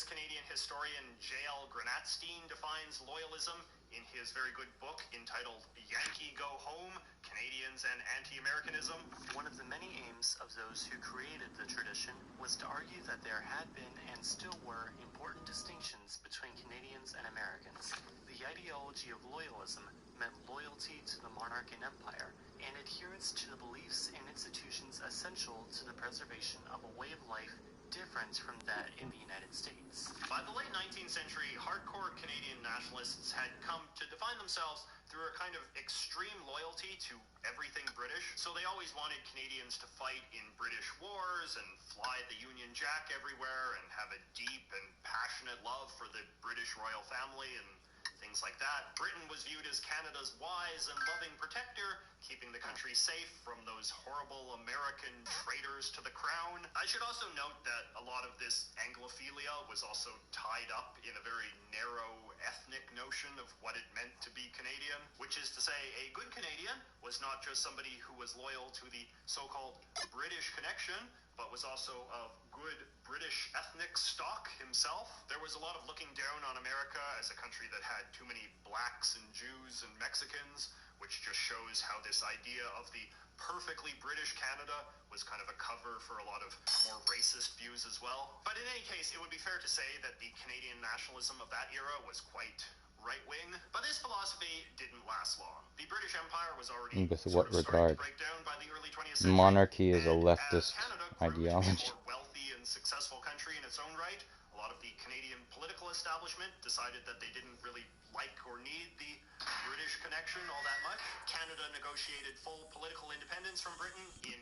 famous Canadian historian J.L. Granatstein defines loyalism in his very good book entitled Yankee Go Home, Canadians and Anti-Americanism. One of the many aims of those who created the tradition was to argue that there had been and still were important distinctions between Canadians and Americans. The ideology of loyalism meant loyalty to the monarch and empire, and adherence to the beliefs and institutions essential to the preservation of a way of life different from that in the United States. By the late 19th century, hardcore Canadian nationalists had come to define themselves through a kind of extreme loyalty to everything British. So they always wanted Canadians to fight in British wars and fly the Union Jack everywhere and have a deep and passionate love for the British royal family and things like that. Britain was viewed as Canada's wise and loving protector, keeping the country safe from those horrible American traitors to the crown. I should also note that a lot of this Anglophilia was also tied up in a very narrow ethnic notion of what it meant to be Canadian, which is to say a good Canadian was not just somebody who was loyal to the so-called British connection, but was also of good British ethnic stock himself. There was a lot of looking down on America as a country that had too many blacks and Jews and Mexicans, which just shows how this idea of the perfectly British Canada was kind of a cover for a lot of more racist views as well. But in any case, it would be fair to say that the Canadian nationalism of that era was quite right-wing, but this philosophy didn't last long. The British Empire was already With what regard? starting to break down by the early 20th century. Monarchy is a leftist ideology. ideology. A more wealthy and successful country in its own right, a lot of the Canadian political establishment decided that they didn't really like or need the British connection all that much. Canada negotiated full political independence from Britain in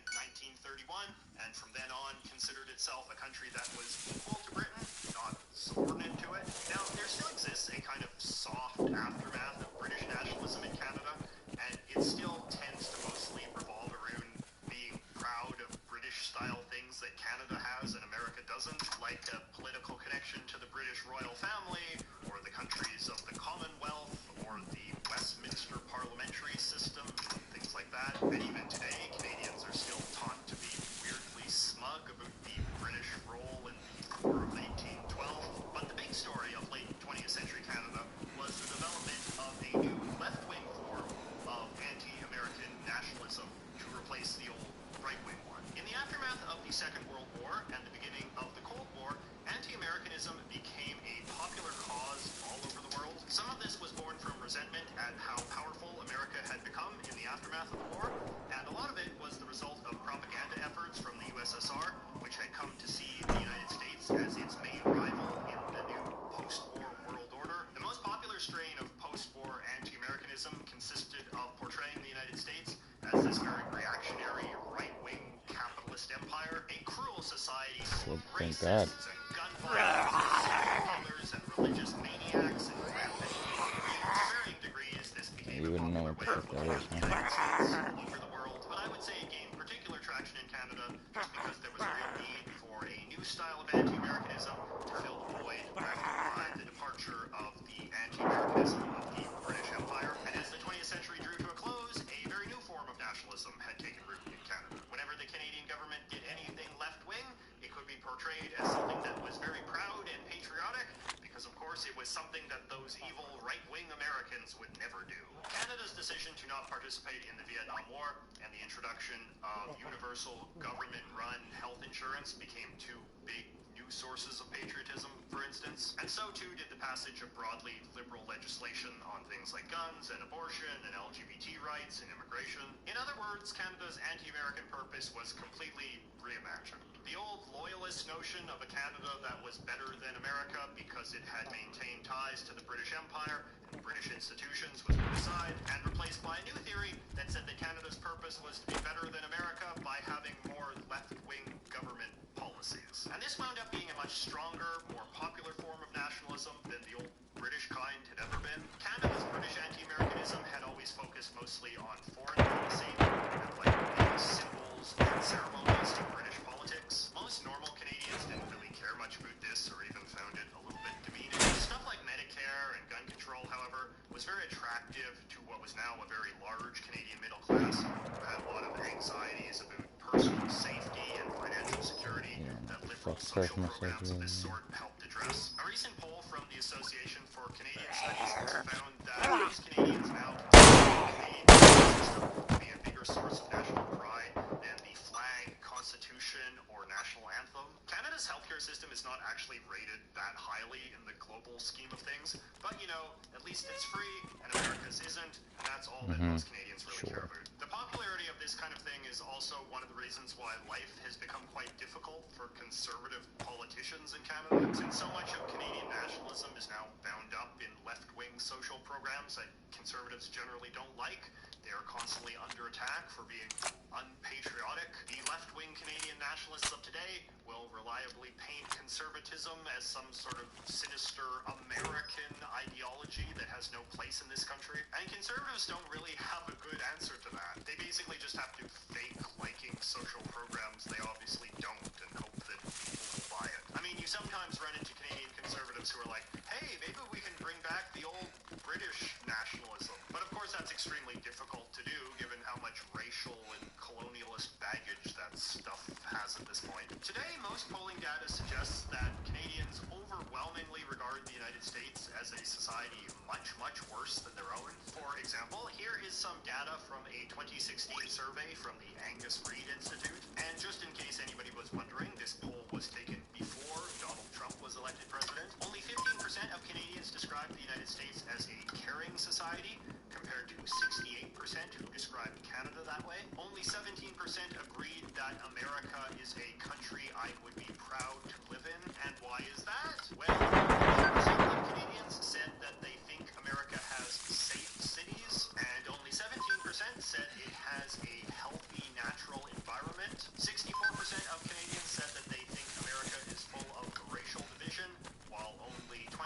1931, and from then on considered itself a country that was equal to Britain, not subordinate to it. Now, there still exists a kind of soft aftermath of British nationalism in Canada, and it still tends to mostly revolve around being proud of British-style things that Canada has and America doesn't, like a political connection to the British royal family, or the countries of the Commonwealth, or the Westminster parliamentary system, things like that. And even today, Canadians are still taught to be weirdly smug about the British role in the War of 1812. But the big story of late 20th century Canada was the development of a new left-wing form of anti-American nationalism to replace the old right-wing one. In the aftermath of the Second World War and the beginning of the Cold War, anti-Americanism became a popular cause all over the world. Some of this was born from resentment at how powerful America had become in the aftermath of the war, and a lot of it was the result of propaganda efforts from the USSR, which had come to see the United States as its main rival in the new post-war world order. The most popular strain of post-war anti-Americanism consisted of portraying the United States as this very reactionary, right-wing capitalist empire, a cruel society full of racists and gun violence, and religious maniacs and rampant poverty. To varying degrees, this became a popular way of looking at the United States all over the world, but I would say it gained particular traction in Canada just because there was a real need for a new style of anti-Americanism to fill the void left by the departure of the anti-Americanism of the British Empire. And as the 20th century drew to a close, a very new form of nationalism had taken root in Canada. Whenever the Canadian government did anything left-wing, it could be portrayed as something that was very proud and patriotic, because of course it was something that those evil right-wing Americans would never do. Canada's decision to not participate in the Vietnam War and the introduction of universal government-run health insurance became two big new sources of patriotism, for instance. And so too did the passage of broadly liberal legislation on things like guns and abortion and LGBT rights and immigration. In other words, Canada's anti-American purpose was completely reimagined. The old loyalist notion of a Canada that was better than America because it had maintained ties to the British Empire and British institutions was put aside and replaced by a new theory that said that Canada's purpose was to be better than America by having more left-wing government policies. And this wound up being a much stronger, more popular form of nationalism than the old British kind had ever been. Canada's British anti-Americanism had always focused mostly on foreign policy and like symbols and ceremonies to British politics. Most normal Canadians didn't really care much about this or even found it a little bit demeaning. Stuff like Medicare and gun control, however, was very attractive to what was now a very large Canadian middle class who had a lot of anxieties about personal safety and financial security that liberal social programs of this sort helped address. address. A recent poll from the Association for Canadian Studies found that most Canadians now consider the Canadian system to be a bigger source of national pride than the flag, constitution, or national anthem. Canada's healthcare system is not actually rated that highly in the global scheme of things, but at least it's free, and America's isn't, and that's all that most Canadians really care about. The popularity of this kind of thing is also one of the reasons why life has become quite difficult for conservative politicians in Canada, since so much of Canadian nationalism is now bound up in left-wing social programs that conservatives generally don't like. They are constantly under attack for being unpatriotic. The left-wing Canadian nationalists of today will reliably paint conservatism as some sort of sinister American ideology that has no place in this country. And conservatives don't really have a good answer to that. They basically just have to fake liking social programs they obviously don't and hope that people will buy it. I mean, you sometimes run into Canadian conservatives who are like, hey, maybe we can bring back the old British nationalism. But of course that's extremely difficult to do given how much racial and colonialist baggage that stuff has at this point. Today, most polling data suggests that Canadians overwhelmingly regard the United States as a society much, much worse than their own. For example, here is some data from a 2016 survey from the Angus Reid Institute. And just in case anybody was wondering, this poll was taken before Donald Trump was elected president. Only 15% of Canadians described the United States as a caring society, compared to 68% who described Canada that way. Only 17% agreed that America is a country I would be proud to live in. And why is that? Well, 50% of Canadians said that they think America has safe cities, and only 17% said it has a healthy natural environment. 64% of Canadians said that they think America is full of racial division, while only 20%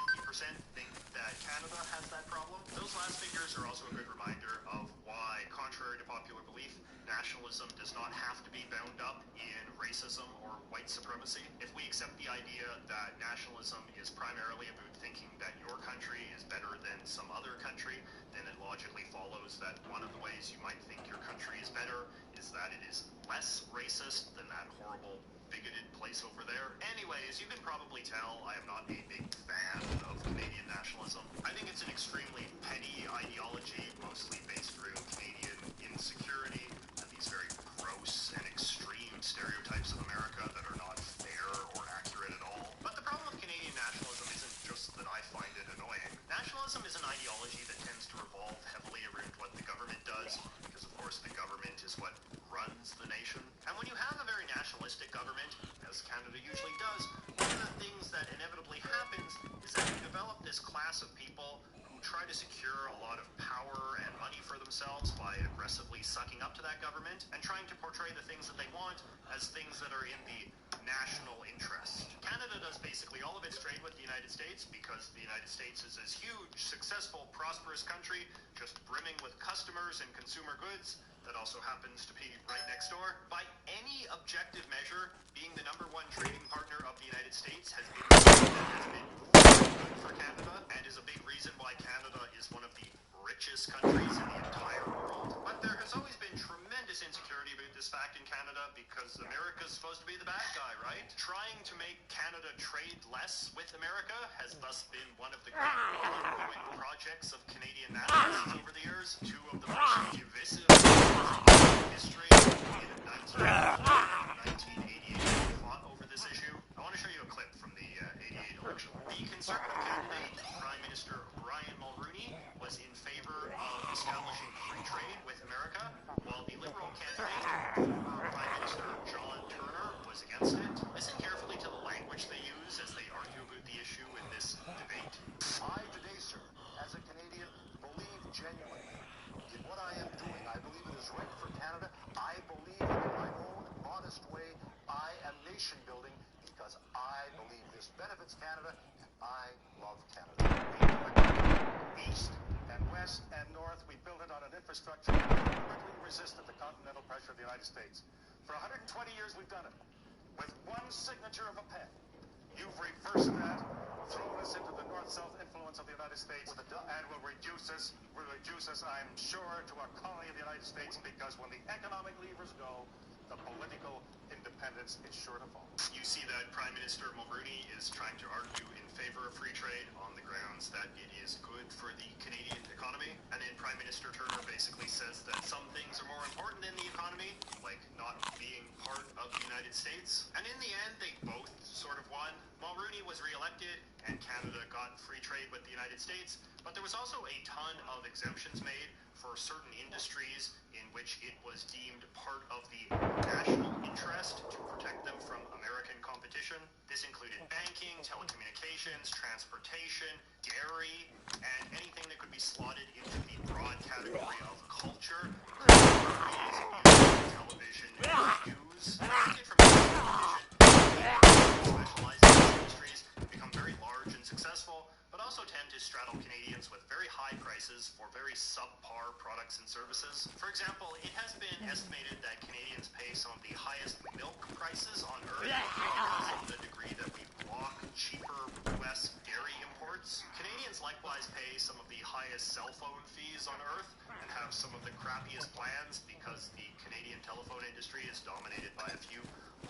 think that Canada has that problem. Those last figures are also a good reminder of why, contrary to popular belief, nationalism does not have to be bound up in racism or white supremacy. If we accept the idea that nationalism is primarily about thinking that your country is better than some other country, then it logically follows that one of the ways you might think your country is better is that it is less racist than that horrible bigoted place over there. Anyway, as you can probably tell, I am not a big fan of Canadian nationalism. I think it's an extremely petty ideology, mostly based around Canadian insecurity and these very gross and extreme stereotypes of America that are not fair or accurate at all. But the problem with Canadian nationalism isn't just that I find it annoying. Nationalism is an ideology that tends to revolve heavily around what the government does, because of course the government is what runs the nation. And when you have a very nationalistic government, as Canada usually does, one of the things that inevitably happens is that you develop this class of people who try to secure a lot of power and money for themselves by aggressively sucking up to that government and trying to portray the things that they want as things that are in the national interest. Canada does basically all of its trade with the United States because the United States is this huge, successful, prosperous country just brimming with customers and consumer goods that also happens to be right next door. By any objective measure, being the #1 trading partner of the United States has been something that has been good for Canada and is a big reason why Canada is one of the richest countries in the entire world. But there has always been tremendous insecurity about this fact in Canada because America's supposed to be the bad guy, right? Trying to make Canada trade less with America has thus been one of the great ongoing projects of Canadian nationalists over the years. Two of the most divisive history in 1988 fought over this issue. I want to show you a clip from the 88 election. The conservative candidate, Prime Minister Brian Mulroney, was in favor of establishing free trade with America, while the Liberal candidate, former Prime Minister John Turner, was against it. Listen carefully to the language they use as they argue about the issue in this debate. I today, sir, as a Canadian, believe genuinely in what I am doing. I believe it is right for Canada. I believe in my own modest way, I am nation building because I believe this benefits Canada and I love Canada. East and west and north, we built it on an infrastructure that deliberately resisted the continental pressure of the United States. For 120 years, we've done it. With one signature of a pen, you've reversed that, thrown us into the north-south influence of the United States, and will reduce us, I'm sure, to a colony of the United States, because when the economic levers go, the political independence is sure to fall. You see that Prime Minister Mulroney is trying to argue in favor of free trade on the grounds that it is good for the Canadian economy. And then Prime Minister Turner basically says that some things are more important in the economy, like not being part of the United States. And in the end, they both sort of won. Mulroney was re-elected, and Canada got free trade with the United States. But there was also a ton of exemptions made for certain industries in which it was deemed part of the national interest to protect them from American competition. This included banking, telecommunications, transportation, dairy, and anything that could be slotted into the broad category of culture. Movies, music, television, news. Specialized in these industries become very large and successful, but also tend to straddle Canadians with very high prices for very subpar products and services. For example, it has been estimated that Canadians pay some of the highest milk prices on earth because of the degree that we block cheaper U.S. dairy imports. Canadians likewise pay some of the highest cell phone fees on earth and have some of the crappiest plans because the Canadian telephone industry is dominated by a few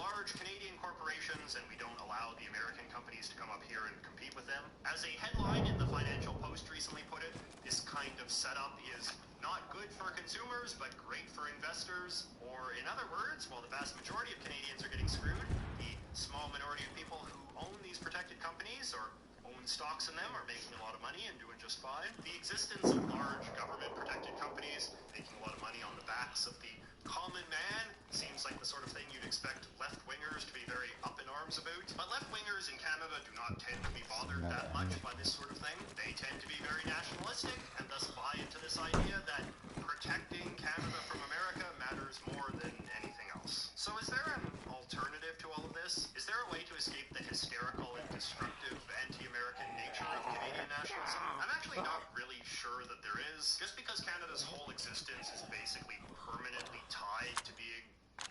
large Canadian corporations, and we don't allow the American companies to come up here and compete with them. As a headline in the Financial Post recently put it, this kind of setup is not good for consumers, but great for investors. Or in other words, while the vast majority of Canadians are getting screwed, the small minority of people who own these protected companies or own stocks in them are making a lot of money and doing just fine. The existence of large government-protected companies making a lot of money on the backs of the common man seems like the sort of thing you'd expect left-wingers to be very up in arms about. But left-wingers in Canada do not tend to be bothered that much by this sort of thing. They tend to be very nationalistic and thus buy into this idea that protecting Canada from America matters more than anything else. So is there an alternative to all of this? Is there a way to escape the hysterical and destructive anti-American nature of Canadian nationalism? I'm actually not really sure that there is. Just because Canada's whole existence is basically permanently tied to being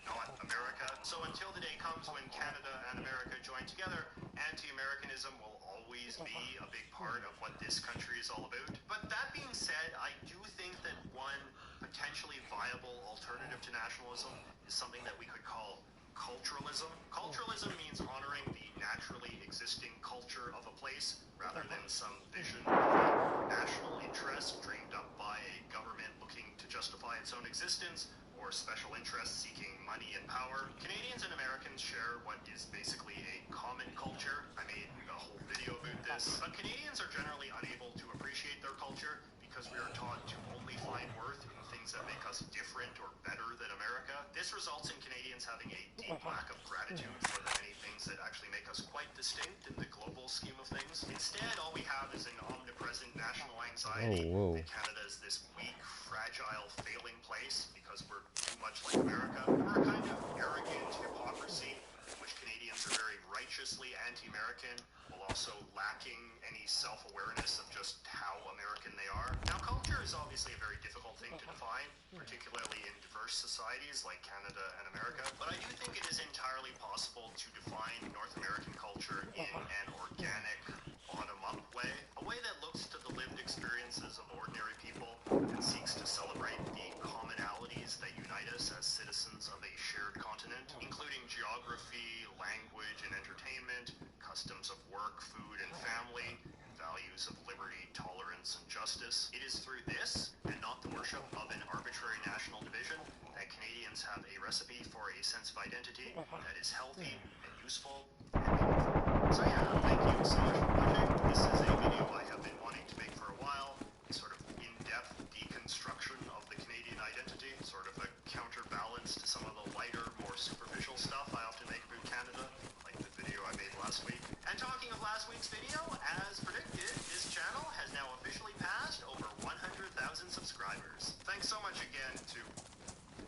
not America. So until the day comes when Canada and America join together, anti-Americanism will always be a big part of what this country is all about. But that being said, I do think that one potentially viable alternative to nationalism is something that we could call culturalism. Culturalism means honoring the naturally existing culture of a place rather than some vision of national interest dreamed up by a government looking to justify its own existence or special interests seeking money and power. Canadians and Americans share what is basically a common culture. I made a whole video about this. But Canadians are generally unable to appreciate their culture because we are taught to only find worth in things that make us different or better than America. This results in Canadians having a deep lack of gratitude for the many things that actually make us quite distinct in the global scheme of things. Instead, all we have is an omnipresent national anxiety that Canada is this weak, fragile, failing place because we're too much like America. We're a kind of arrogant hypocrisy in which Canadians are very righteously anti-American while also lacking any self-awareness of just how American they are. Now, culture is obviously a very difficult thing to define, particularly in diverse societies like Canada and America, but I do think it is entirely possible to define North American culture in an organic, bottom-up way, a way that looks to the lived experiences of ordinary people and seeks to celebrate the commonalities that unite us as citizens of a shared continent, including geography, language and entertainment, customs of work, food and family, values of liberty, tolerance, and justice. It is through this, and not the worship of an arbitrary national division, that Canadians have a recipe for a sense of identity that is healthy and useful and meaningful. So yeah, thank you so much for watching. This is a video I have been wanting to make for a while, a sort of in-depth deconstruction of the Canadian identity, sort of a counterbalance to some of the lighter, more superficial stuff I often make about Canada, like the video I made last week. And talking of last week's video, as predicted, this channel has now officially passed over 100,000 subscribers. Thanks so much again to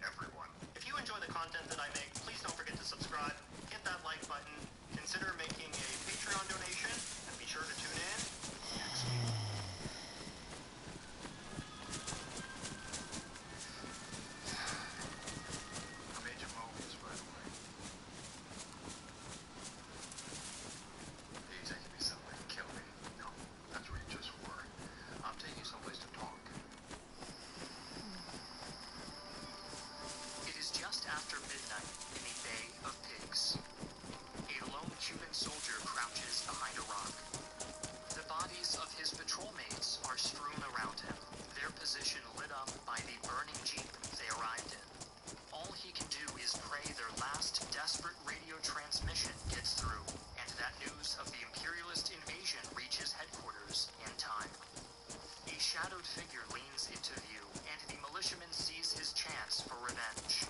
everyone. If you enjoy the content that I make, please don't forget to subscribe, hit that like button, consider making a Patreon donation, and be sure to tune in next week. I made your movies, by the way. DayZ, give me something to kill me. figure leans into view, and the militiaman sees his chance for revenge.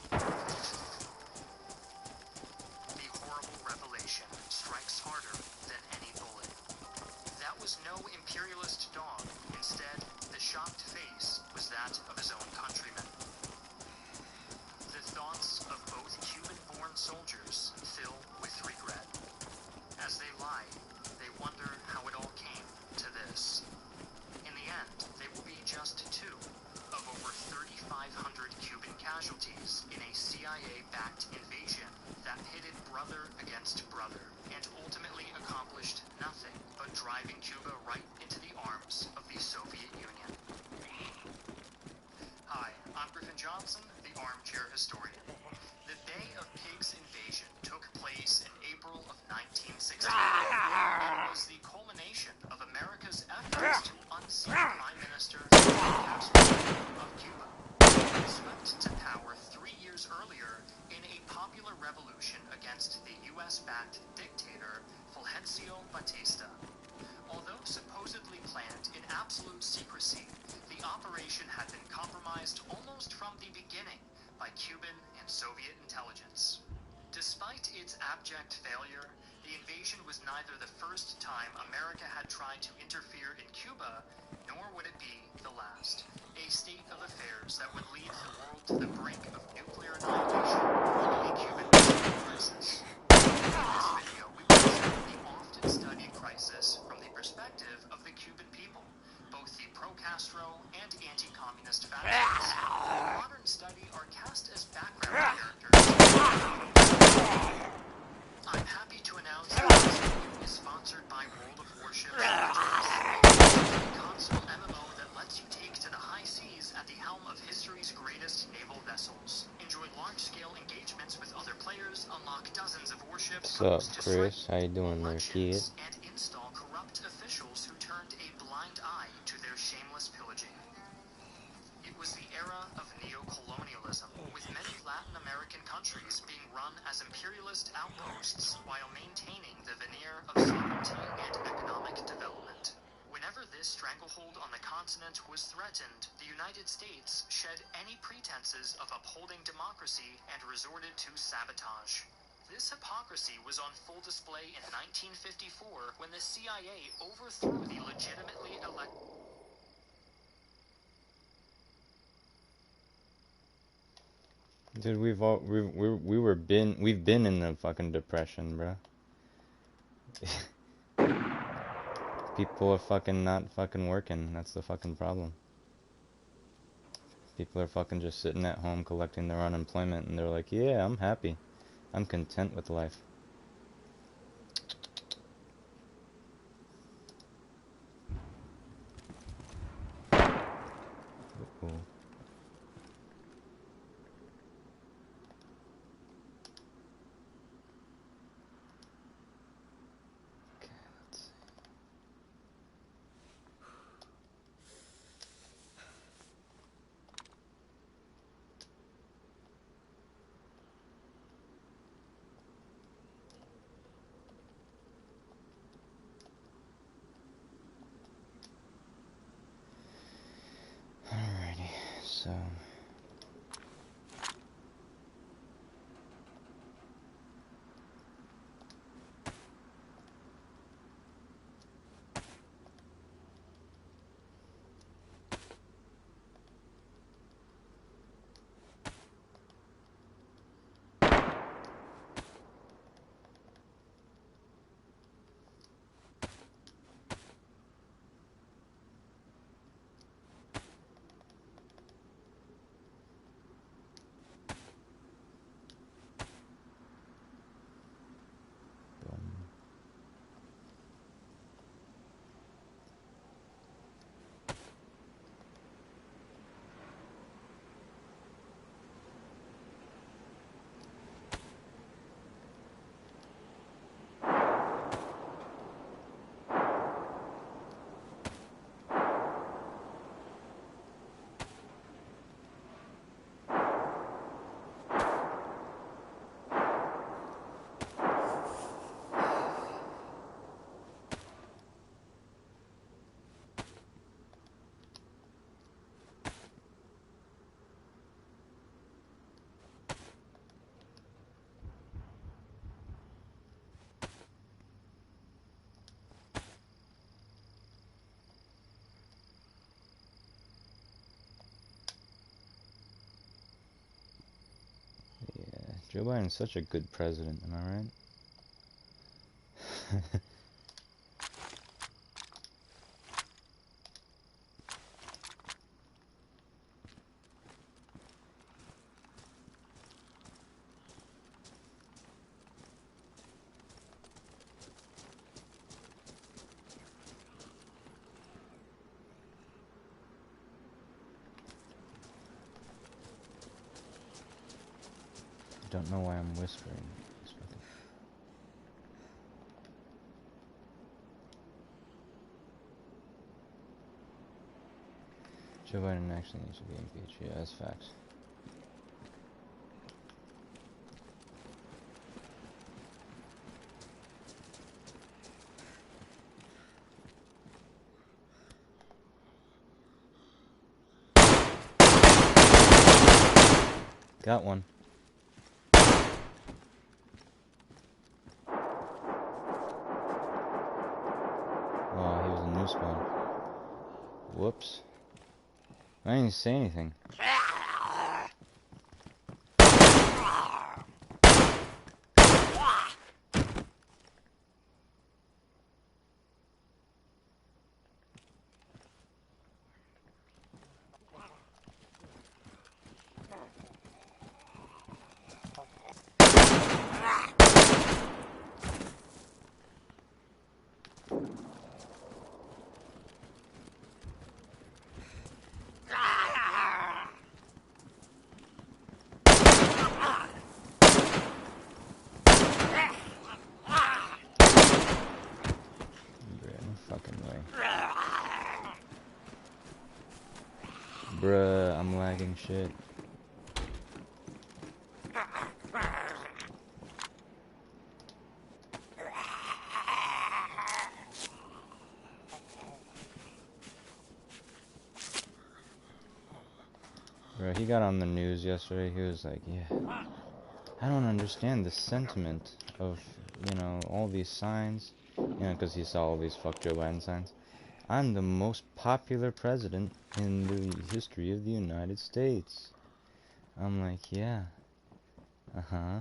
The horrible revelation strikes harder than any bullet. That was no imperialist dog. Instead, the shocked face was that of his own countrymen. The thoughts of both Cuban-born soldiers fill with regret. As they lie, they wonder how it all came to this. In the end, they will be just two of over 3,500 Cuban casualties in a CIA-backed invasion that pitted brother against brother and ultimately accomplished nothing but driving Cuba right into the arms of the Soviet Union. Hi, I'm Griffin Johnson, the armchair historian. The Bay of Pigs invasion took place in April of 1968 and was the culmination of America's efforts to unseat Prime Minister Fidel Castro of Cuba, swept to power 3 years earlier in a popular revolution against the U.S.-backed dictator Fulgencio Batista. Although supposedly planned in absolute secrecy, the operation had been compromised almost from the beginning by Cuban and Soviet intelligence. Despite its abject failure, the invasion was neither the first time America had tried to interfere in Cuba, nor would it be the last. A state of affairs that would lead the world to the brink of nuclear annihilation, a Cuban Missile Crisis. In this video, we will present the often-studied crisis from the perspective of the Cuban people, both the pro-Castro and anti-communist factions. In modern study are cast as background characters. I'm happy to announce that this video is sponsored by World of Warships Legends, a console MMO that lets you take to the high seas at the helm of history's greatest naval vessels. Enjoy large-scale engagements with other players, unlock dozens of warships. What's up, Chris? How you doing there, kid? And install corrupt officials who turned a blind eye to their shameless pillaging. It was the era of neo-colonialism, with many Latin American countries being run as imperialist outposts while maintaining the veneer of sovereignty and economic development. Whenever this stranglehold on the continent was threatened, the United States shed any pretenses of upholding democracy and resorted to sabotage. This hypocrisy was on full display in 1954 when the CIA overthrew the legitimately elected. Dude, we've been in the fucking depression, bro. People are fucking not fucking working. That's the fucking problem. People are fucking just sitting at home collecting their unemployment, and they're like, yeah, I'm happy. I'm content with life. Ooh. Alrighty, so Joe Biden's such a good president, am I right? I don't know why I'm whispering. Joe Biden actually needs to be impeached. Yeah, that's facts. Got one. Oh, he was a new spawn. Whoops. I didn't even say anything. Bruh, I'm lagging shit. Bruh, he got on the news yesterday, he was like, yeah, I don't understand the sentiment of, you know, all these signs. You know, because he saw all these fuck Joe Biden signs. I'm the most popular president in the history of the United States. I'm like, yeah. Uh-huh.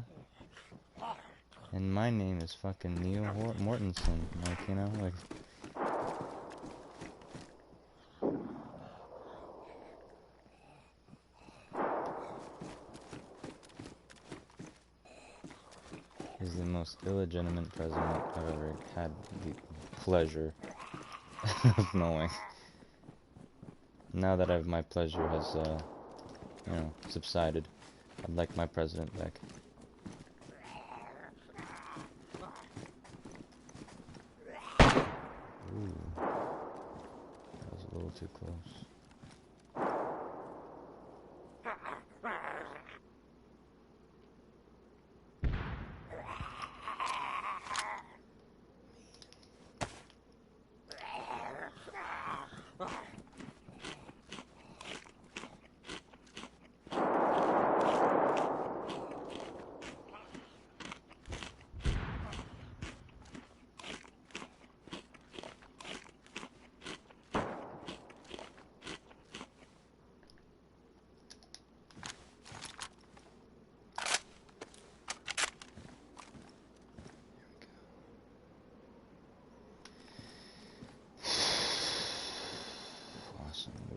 And my name is fucking Neil Mortensen. Like, you know, like... He's the most illegitimate president I've ever had the pleasure of knowing. Now that my pleasure has, you know, subsided, I'd like my president back. Ooh. That was a little too close.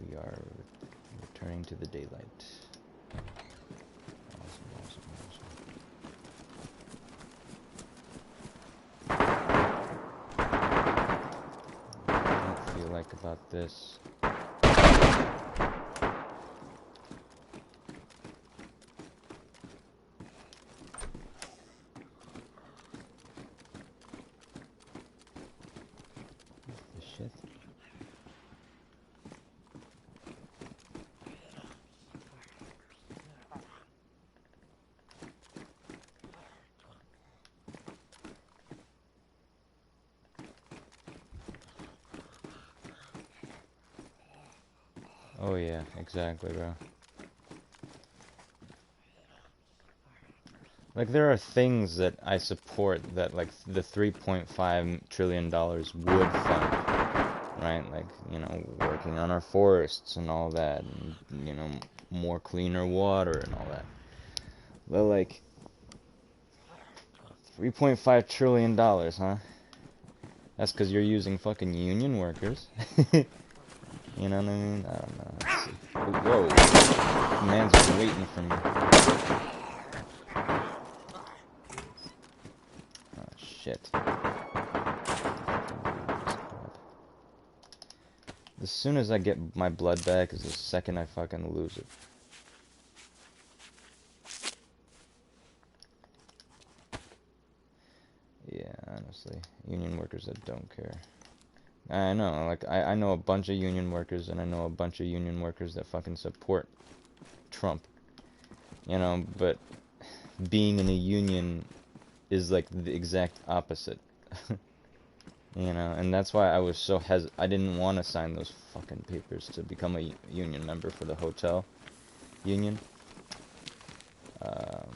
We are returning to the daylight. Awesome. What I don't feel like about this. The shit. Oh yeah, exactly, bro. Like, there are things that I support that, like, the $3.5 trillion would fund, right? Like, you know, working on our forests and all that, and, you know, more cleaner water and all that. But, like, $3.5 trillion, huh? That's because you're using fucking union workers. You know what I mean? I don't know. Let's see. Whoa. The man's been waiting for me. Oh, shit. As soon as I get my blood back is the second I fucking lose it. Yeah, honestly. Union workers that don't care. I know, like, I know a bunch of union workers, and I know a bunch of union workers that fucking support Trump. You know, but being in a union is, like, the exact opposite. You know, and that's why I was so I didn't want to sign those fucking papers to become a union member for the hotel union. And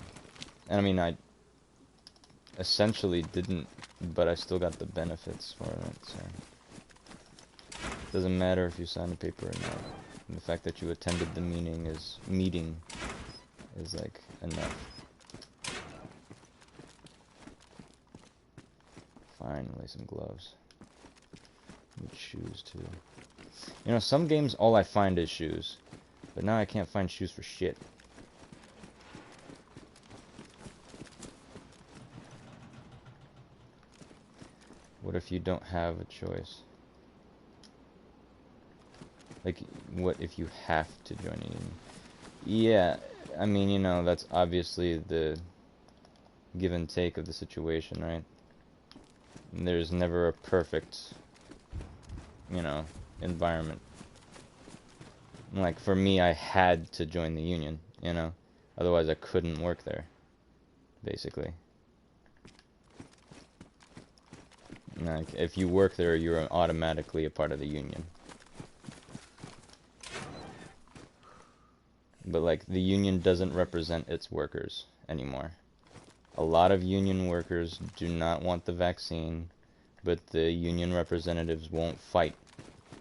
I mean, I essentially didn't, but I still got the benefits for it, so... Doesn't matter if you sign a paper or not. And the fact that you attended the meeting is like enough. Finally, some gloves. Need shoes too. You know, some games all I find is shoes, but now I can't find shoes for shit. What if you don't have a choice? Like, what if you have to join a union? Yeah, I mean, you know, that's obviously the give and take of the situation, right? There's never a perfect, you know, environment. Like, for me, I had to join the union, you know? Otherwise, I couldn't work there, basically. Like, if you work there, you're automatically a part of the union. But, like, the union doesn't represent its workers anymore. A lot of union workers do not want the vaccine, but the union representatives won't fight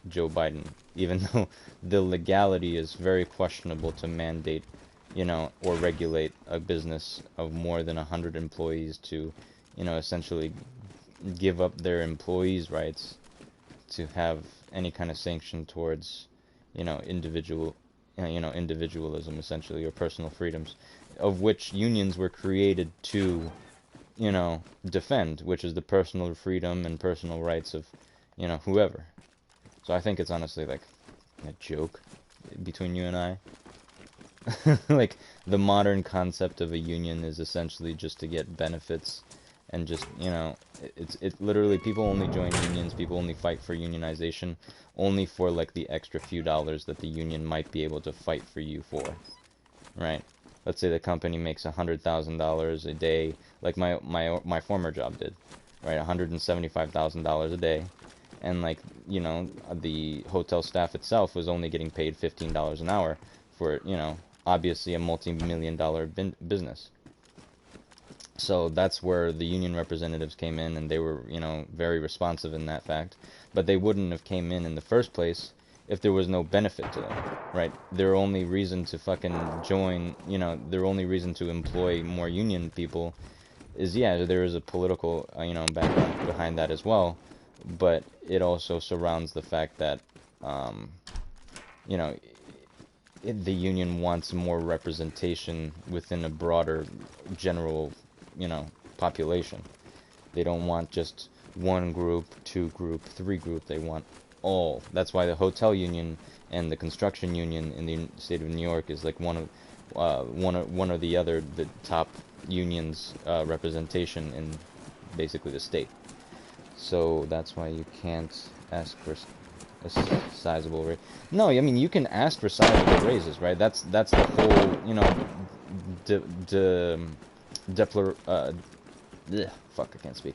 Joe Biden, even though the legality is very questionable to mandate, you know, or regulate a business of more than 100 employees to, you know, essentially give up their employees' rights to have any kind of sanction towards, you know, individualism, essentially, or personal freedoms, of which unions were created to, you know, defend, which is the personal freedom and personal rights of, you know, whoever. So I think it's honestly like a joke between you and I. Like, the modern concept of a union is essentially just to get benefits and just, you know, it's literally, people only join unions, people only fight for unionization only for, like, the extra few dollars that the union might be able to fight for you for, right? Let's say the company makes $100,000 a day, like my former job did, right? $175,000 a day, and, like, you know, the hotel staff itself was only getting paid $15 an hour for, you know, obviously a multi-million-dollar business. So that's where the union representatives came in, and they were, you know, very responsive in that fact. But they wouldn't have came in the first place if there was no benefit to them, right? Their only reason to fucking join, you know, their only reason to employ more union people is, yeah, there is a political, you know, background behind that as well. But it also surrounds the fact that, you know, the union wants more representation within a broader general, you know, population. They don't want just one group, two group, three group. They want all. That's why the hotel union and the construction union in the state of New York is like one or the other, the top unions representation in basically the state. So that's why you can't ask for a sizable raise. No, I mean, you can ask for sizable raises, right? That's the whole, you know, fuck, I can't speak.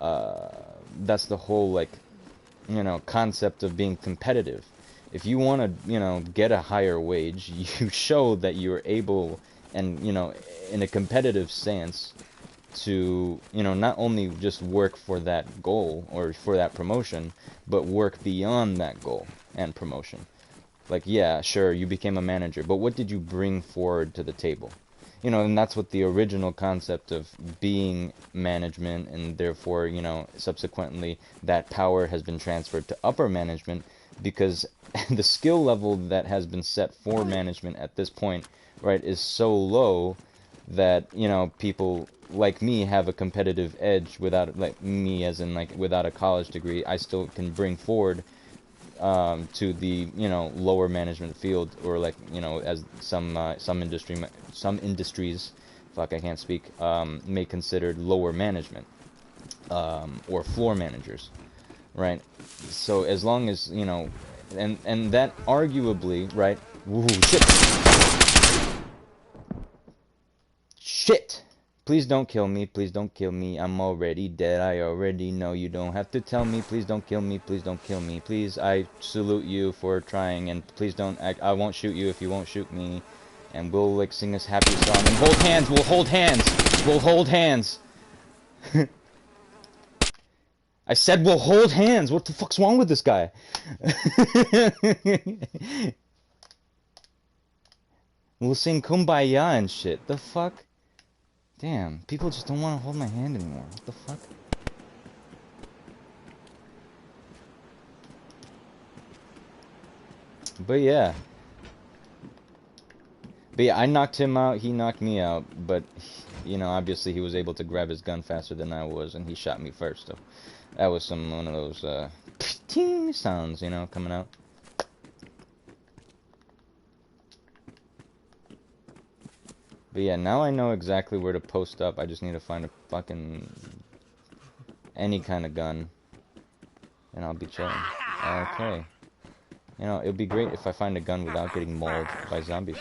That's the whole, like, you know, concept of being competitive. If you want to, you know, get a higher wage, you show that you're able, and, you know, in a competitive stance, to, you know, not only just work for that goal or for that promotion, but work beyond that goal and promotion. Like, yeah, sure, you became a manager, but what did you bring forward to the table? you know, and that's what the original concept of being management, and therefore, you know, subsequently that power has been transferred to upper management, because the skill level that has been set for management at this point, right, is so low that, you know, people like me have a competitive edge without, like me as in like without a college degree. I still can bring forward to the, you know, lower management field, or like, you know, as some industries, fuck, I can't speak, may consider lower management, or floor managers, right? So as long as, you know, and that arguably, right? Woohoo, shit! Please don't kill me, please don't kill me, I'm already dead, I already know, you don't have to tell me, please don't kill me, please don't kill me, please, I salute you for trying, and please don't, I won't shoot you if you won't shoot me, and we'll, like, sing this happy song, and hold hands, we'll hold hands, we'll hold hands. I said we'll hold hands, what the fuck's wrong with this guy? We'll sing Kumbaya and shit, the fuck? Damn, people just don't want to hold my hand anymore. What the fuck? But yeah. I knocked him out, he knocked me out, but, you know, obviously he was able to grab his gun faster than I was, and he shot me first, so that was one of those, ting sounds, you know, coming out. But yeah, now I know exactly where to post up. I just need to find a fucking any kind of gun, and I'll be chilling. Okay. You know, it'd be great if I find a gun without getting mauled by zombies.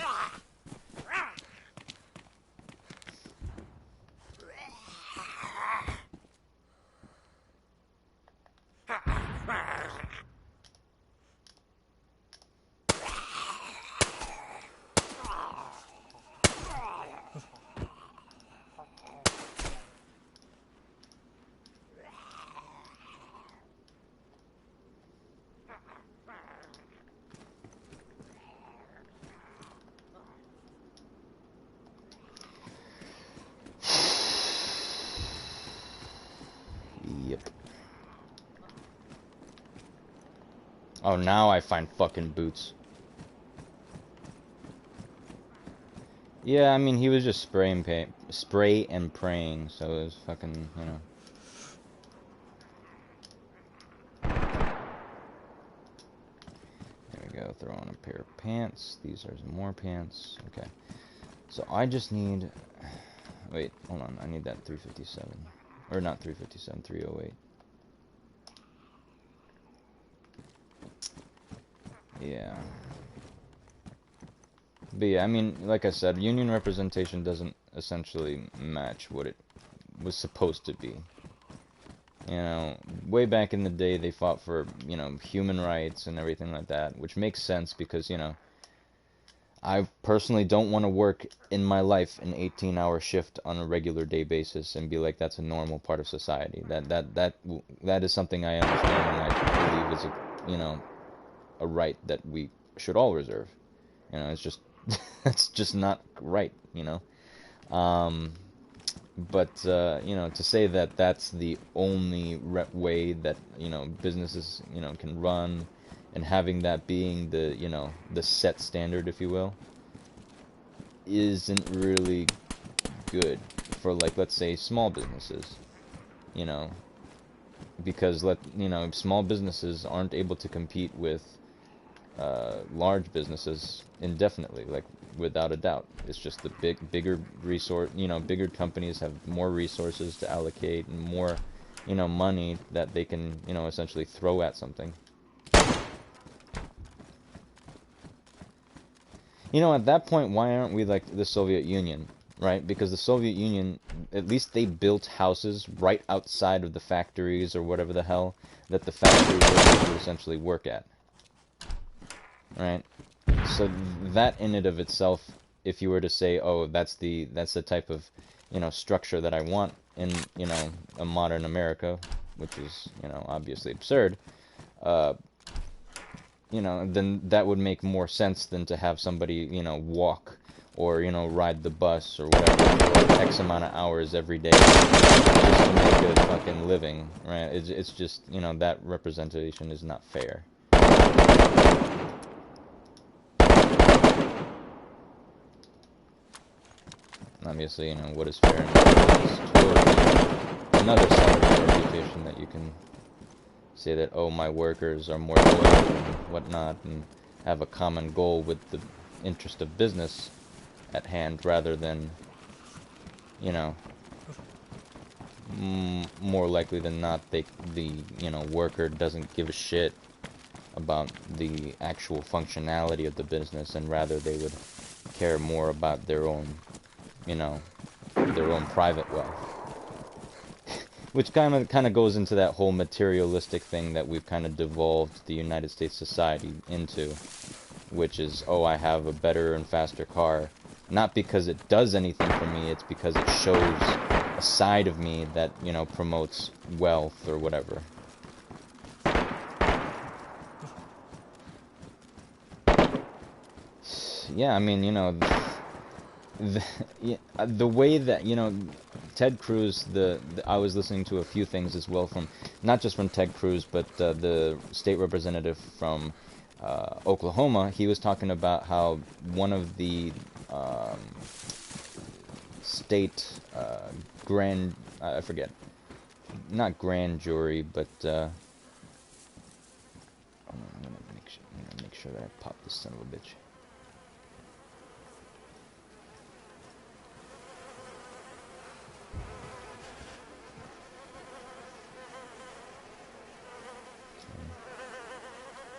Yep. Oh, now I find fucking boots. Yeah, I mean, he was just spray and praying, so it was fucking, you know. There we go, throw on a pair of pants. These are some more pants. Okay. So I just need... Wait, hold on, I need that 357. Or not 357, 308. Yeah. But yeah, I mean, like I said, union representation doesn't essentially match what it was supposed to be. You know, way back in the day, they fought for, you know, human rights and everything like that, which makes sense because, you know, I personally don't want to work in my life an 18-hour shift on a regular day basis and be like that's a normal part of society. That is something I understand and I believe is a, you know, a right that we should all reserve. You know, it's just that's just not right, you know. But you know, to say that that's the only way that, you know, businesses, you know, can run, and having that being the, you know, the set standard, if you will, isn't really good for, like, let's say small businesses, you know, because you know, small businesses aren't able to compete with large businesses indefinitely, like, without a doubt. It's just the bigger resource, you know, bigger companies have more resources to allocate and more, you know, money that they can, you know, essentially throw at something. You know, at that point, why aren't we like the Soviet Union, right? Because the Soviet Union, at least they built houses right outside of the factories or whatever the hell that the factory workers would essentially work at. Right? So that in and of itself, if you were to say, oh, that's the type of, you know, structure that I want in, you know, a modern America, which is, you know, obviously absurd, you know, then that would make more sense than to have somebody, you know, walk or, you know, ride the bus or whatever for X amount of hours every day just to make a fucking living, right? It's just, you know, that representation is not fair. Obviously, you know, what is fair and what is totally another side of the reputation that you can say that, oh, my workers are more loyal and whatnot, and have a common goal with the interest of business at hand, rather than, you know, more likely than not, the you know, worker doesn't give a shit about the actual functionality of the business, and rather they would care more about their own, you know, their own private wealth. Which kind of goes into that whole materialistic thing that we've kind of devolved the United States society into, which is, oh, I have a better and faster car, not because it does anything for me, it's because it shows a side of me that, you know, promotes wealth or whatever. Yeah, I mean, you know, the way that, you know, Ted Cruz, I was listening to a few things as well from, not just from Ted Cruz, but the state representative from Oklahoma. He was talking about how one of the state I forget, not grand jury, but I'm gonna make sure that I pop this son of a bitch.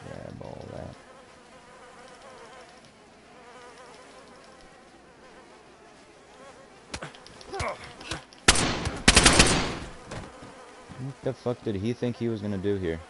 Grab all that. What the fuck did he think he was gonna do here?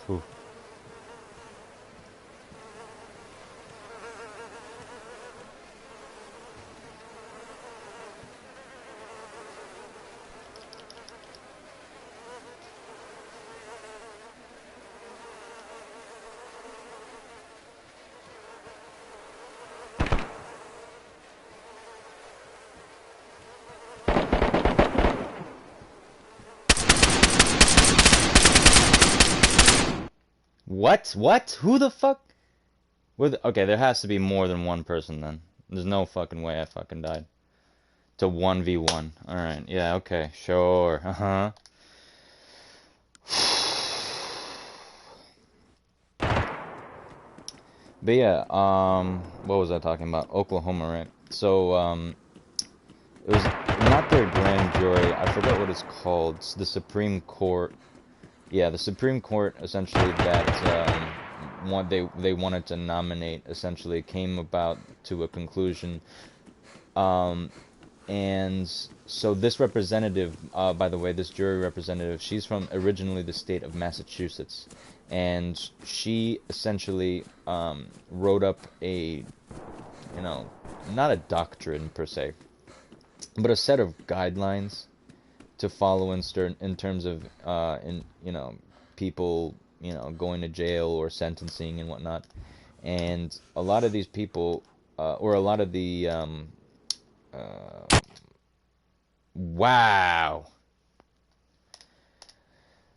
Whew. What? Who the fuck? Okay, there has to be more than one person then. There's no fucking way I fucking died. To 1v1. Alright, yeah, okay, sure. Uh-huh. But yeah, what was I talking about? Oklahoma, right? So, it was not their grand jury. I forget what it's called. It's the Supreme Court. Yeah, the Supreme Court essentially that they wanted to nominate essentially came about to a conclusion. And so this representative, by the way, this jury representative, she's from originally the state of Massachusetts, and she essentially wrote up a, not a doctrine per se, but a set of guidelines to follow in terms of people going to jail or sentencing and whatnot. And a lot of these people or a lot of the wow.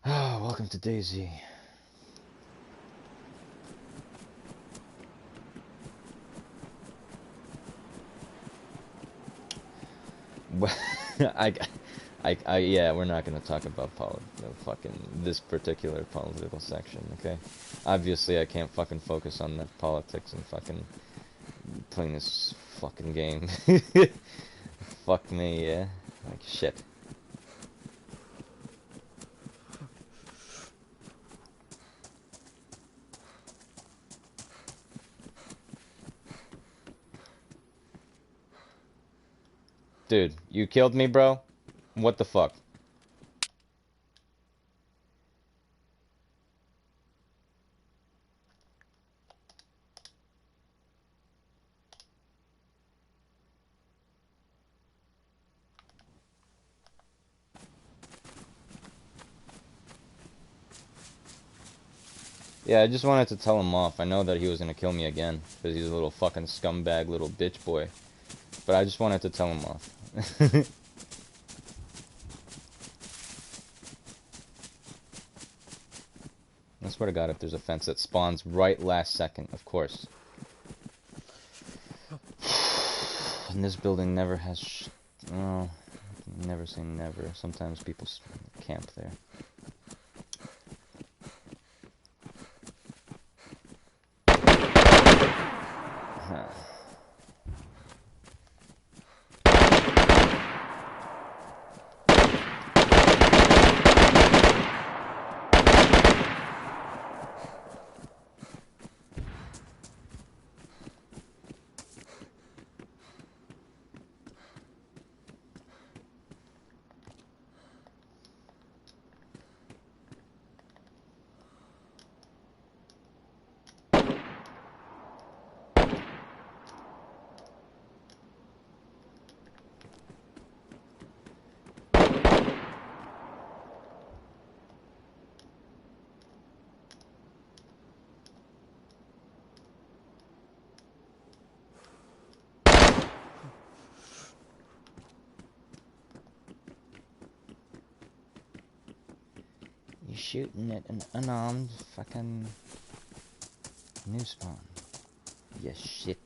Oh, welcome to DayZ. Yeah, we're not gonna talk about this particular political section, okay? Obviously, I can't fucking focus on the politics and fucking playing this fucking game. Fuck me, yeah. Like shit. Dude, you killed me, bro? What the fuck? Yeah, I just wanted to tell him off. I know that he was gonna kill me again, because he's a little fucking scumbag little bitch boy. But I just wanted to tell him off. I swear to God, if there's a fence that spawns right last second, of course. And this building never has oh, never say never. Sometimes people camp there. You're shooting at an unarmed fucking new spawn. Yes, shit.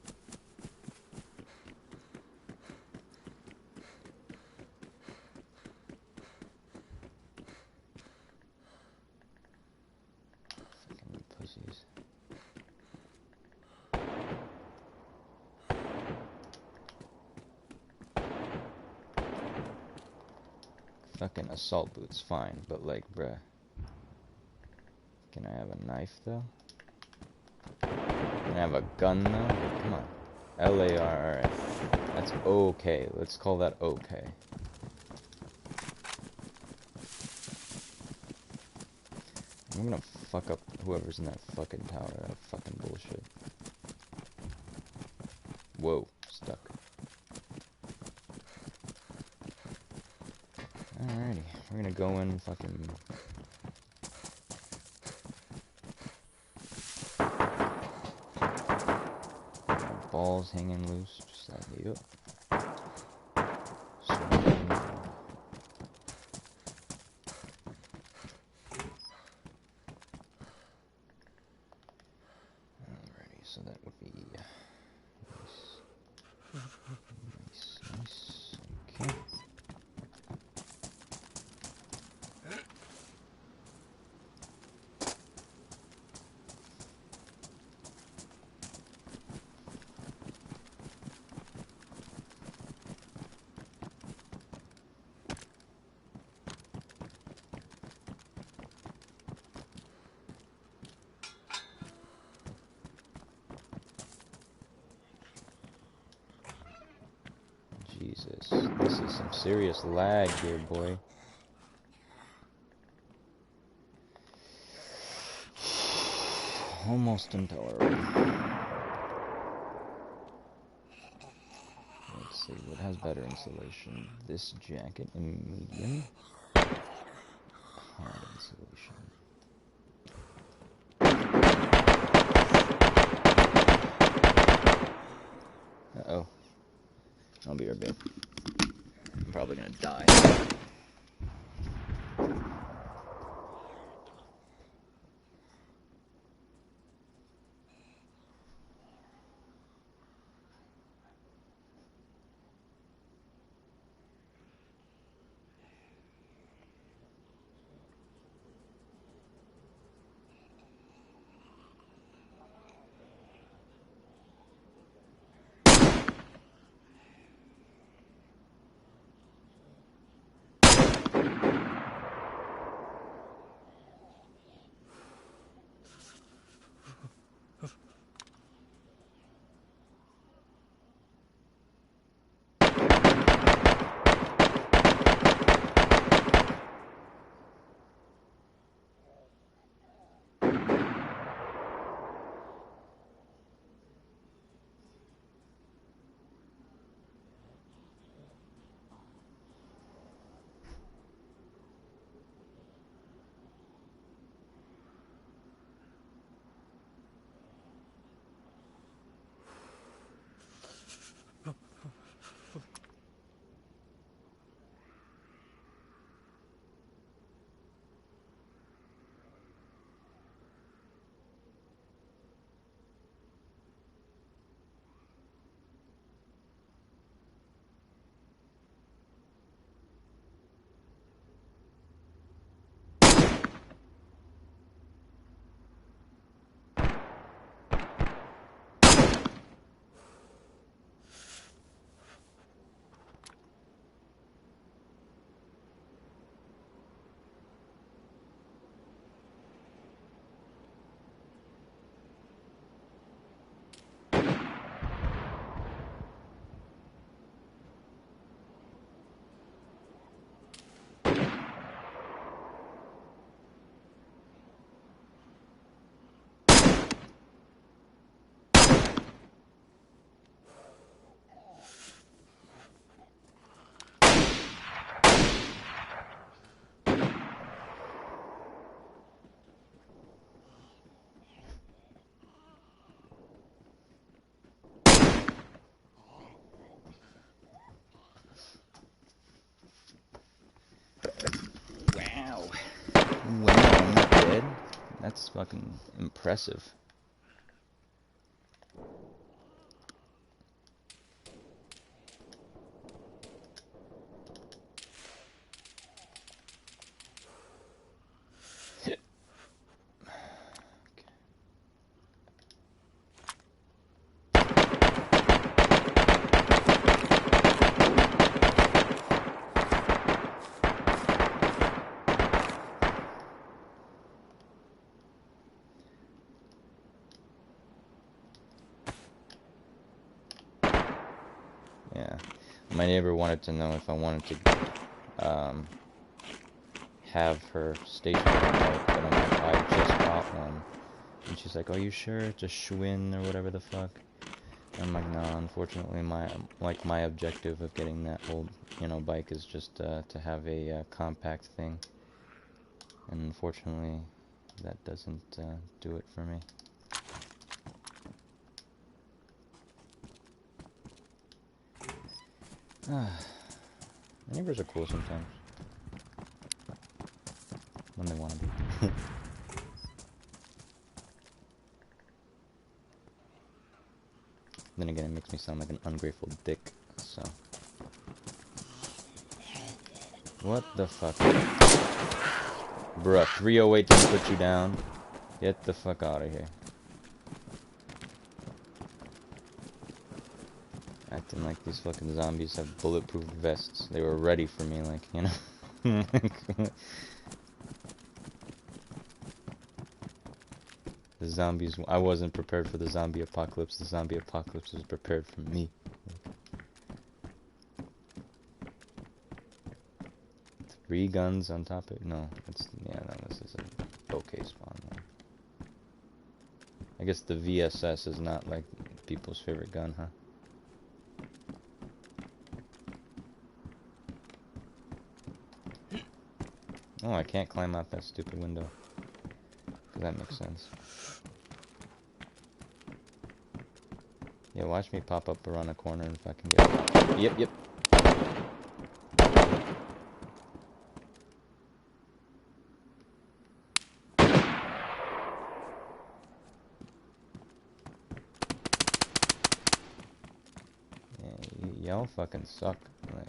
Fucking pussies. Fucking assault boots, fine, but like, bruh. Can I have a knife, though? Can I have a gun, though? Come on. LAR, alright. That's okay. Let's call that okay. I'm gonna fuck up whoever's in that fucking tower. That fucking bullshit. Whoa, stuck. Alrighty, we're gonna go in fucking... balls hanging loose, just like, yep. Alrighty, so that would be nice, okay. Jesus, this is some serious lag here, boy. Almost intolerable. Let's see, what has better insulation? This jacket in medium? Hard insulation. Uh-oh. I'll be right back. I'm probably gonna die. Wow. Wow, I'm not dead. That's fucking impressive. Yeah. My neighbor wanted to know if I wanted to have her stationary bike, but I'm like, I just bought one. And she's like, are you sure it's a Schwinn or whatever the fuck? And I'm like, no, unfortunately, my objective of getting that whole, bike is just to have a compact thing. And unfortunately, that doesn't do it for me. Neighbors are cool sometimes. When they want to be. Then again, it makes me sound like an ungrateful dick, so. What the fuck? Bruh, 308 didn't put you down. Get the fuck out of here. Acting like these fucking zombies have bulletproof vests. They were ready for me, like, The zombies, I wasn't prepared for the zombie apocalypse. The zombie apocalypse was prepared for me. 3 guns on top of it? No, it's, yeah, no, this is a bouquet spawn. Though. I guess the VSS is not like people's favorite gun, huh? Oh, I can't climb out that stupid window. That makes sense. Yeah, watch me pop up around a corner and fucking get it. Yep, yep. Yeah, y'all fucking suck. Like.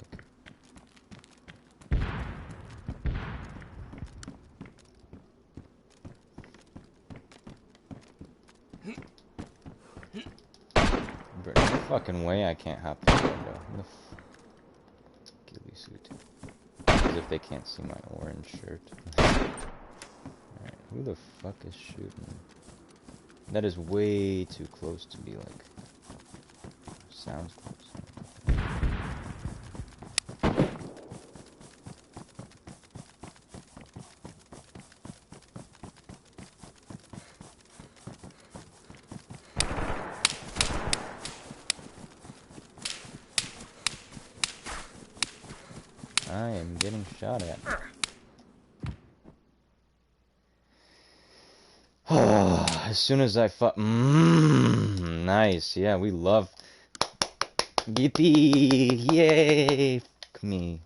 Bro, no fucking way I can't hop through the window. Ghillie suit. As if they can't see my orange shirt. Alright, who the fuck is shooting? That is way too close to be like. Sounds close. I am getting shot at. As soon as I nice, yeah, we love Yippee! Yay! Fuck me.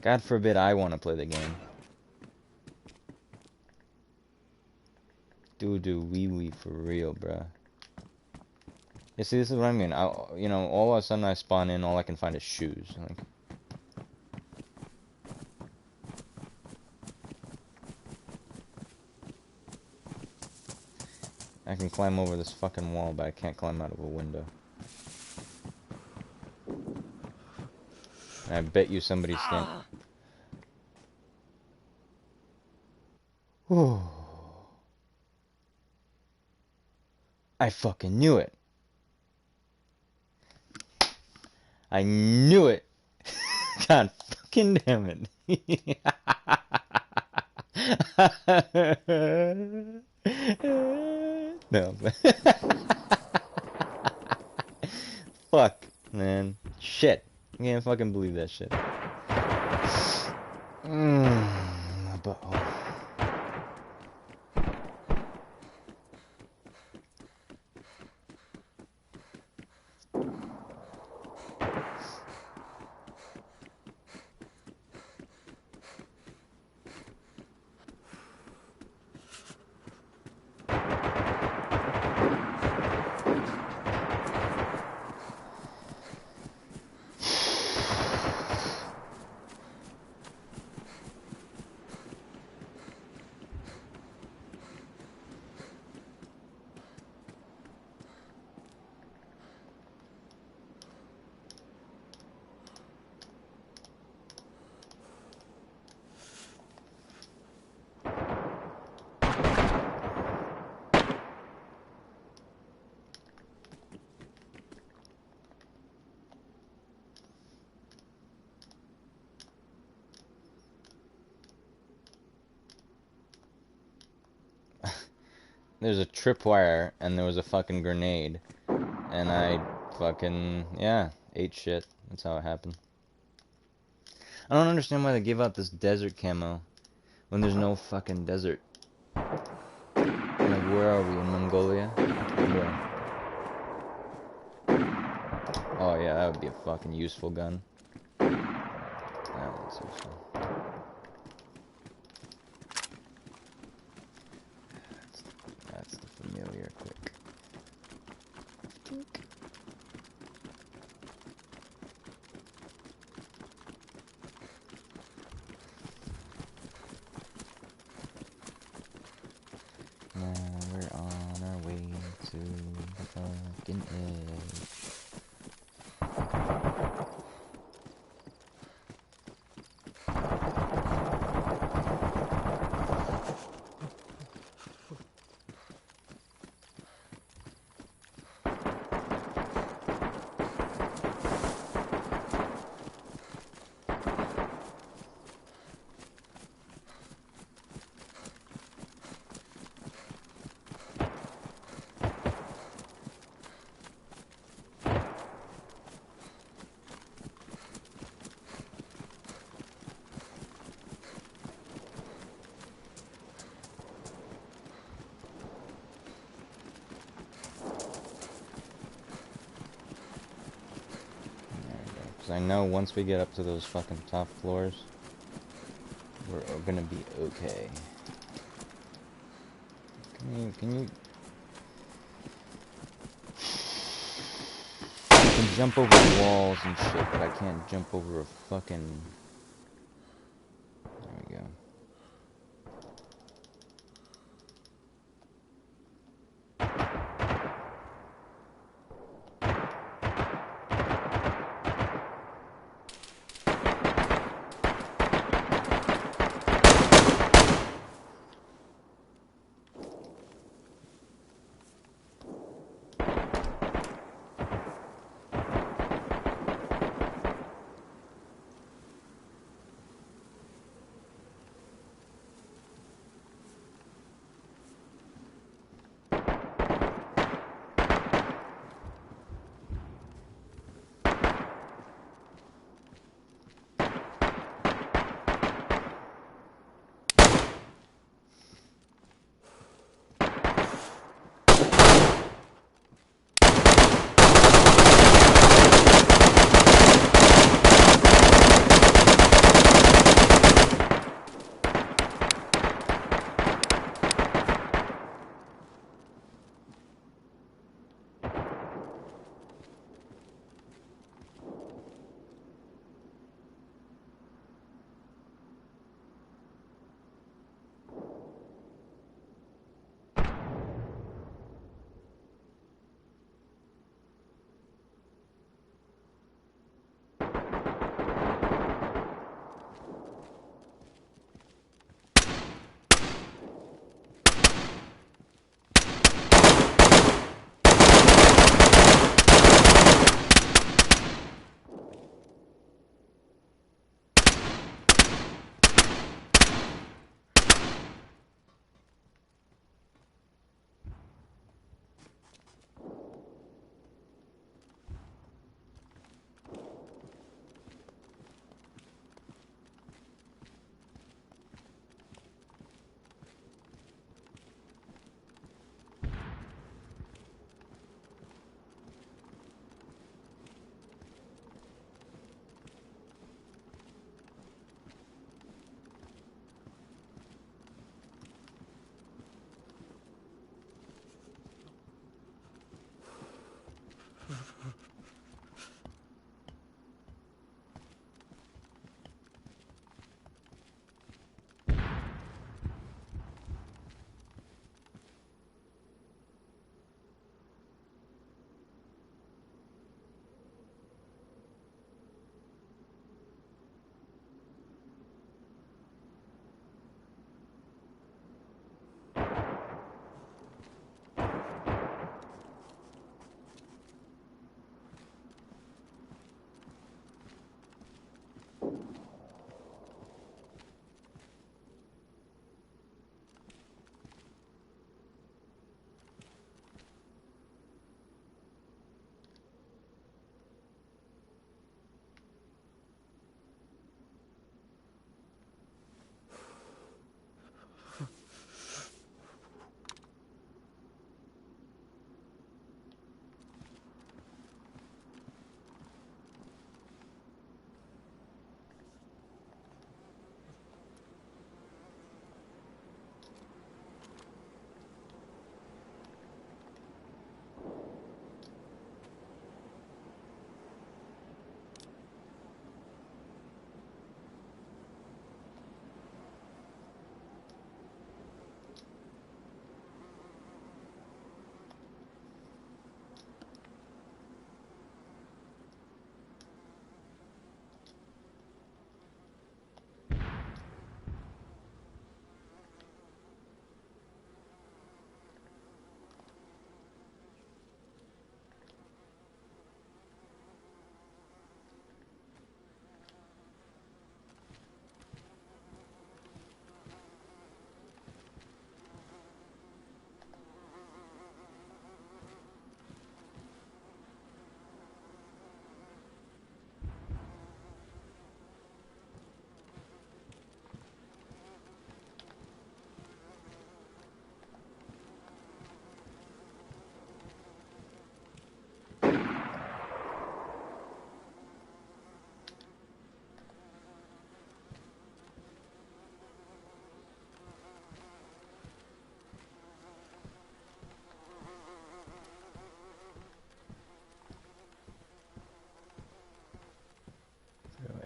God forbid I want to play the game. Doo-doo wee-wee for real, bruh. Yeah, see, this is what I mean. All of a sudden I spawn in, all I can find is shoes. Like, I can climb over this fucking wall, but I can't climb out of a window. And I bet you somebody's standing. Whew. I fucking knew it. I knew it. God fucking damn it. No. Fuck, man. Shit. I can't fucking believe that shit. My butthole. there's a tripwire and there was a fucking grenade. And I fucking, yeah, ate shit. That's how it happened. I don't understand why they gave out this desert camo when there's no fucking desert. Like, where are we? In Mongolia? Where? Oh yeah, that would be a fucking useful gun. That one's useful. That's the familiar quick. Tink. Now we're on our way to the fucking edge. I know once we get up to those fucking top floors, we're gonna be okay. Can you I can jump over walls and shit, but I can't jump over a fucking... There we go.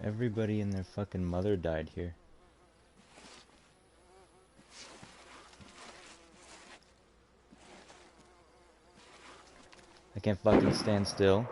Everybody and their fucking mother died here. I can't fucking stand still.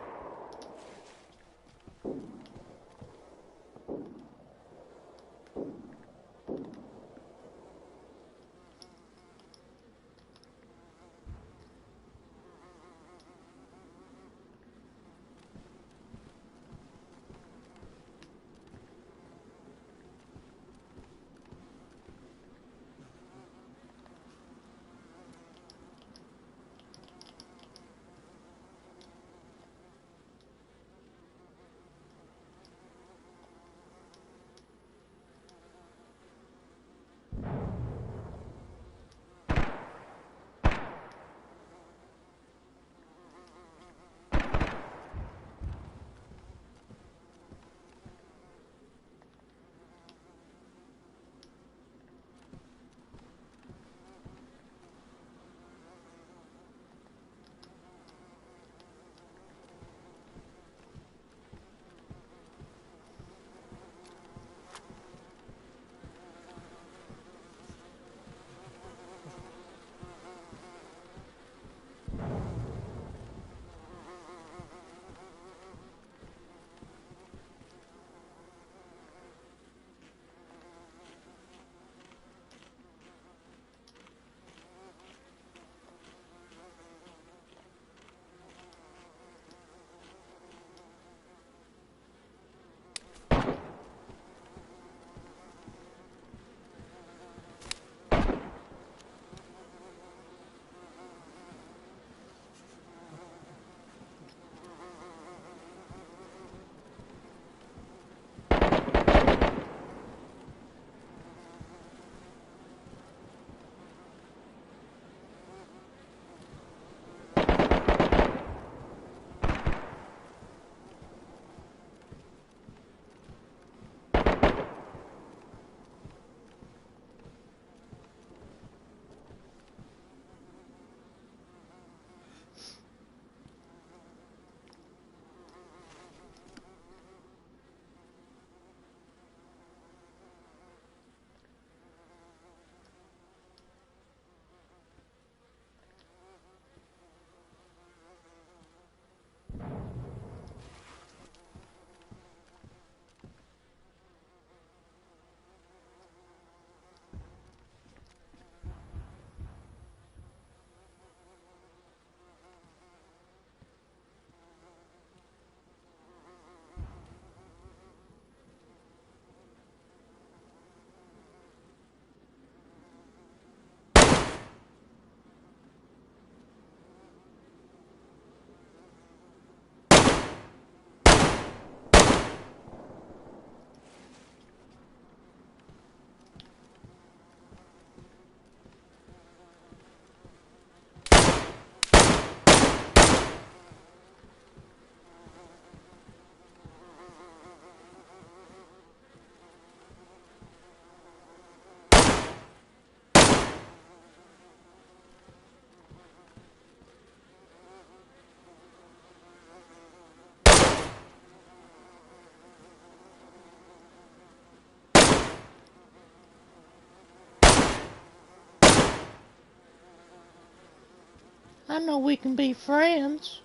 I know we can be friends.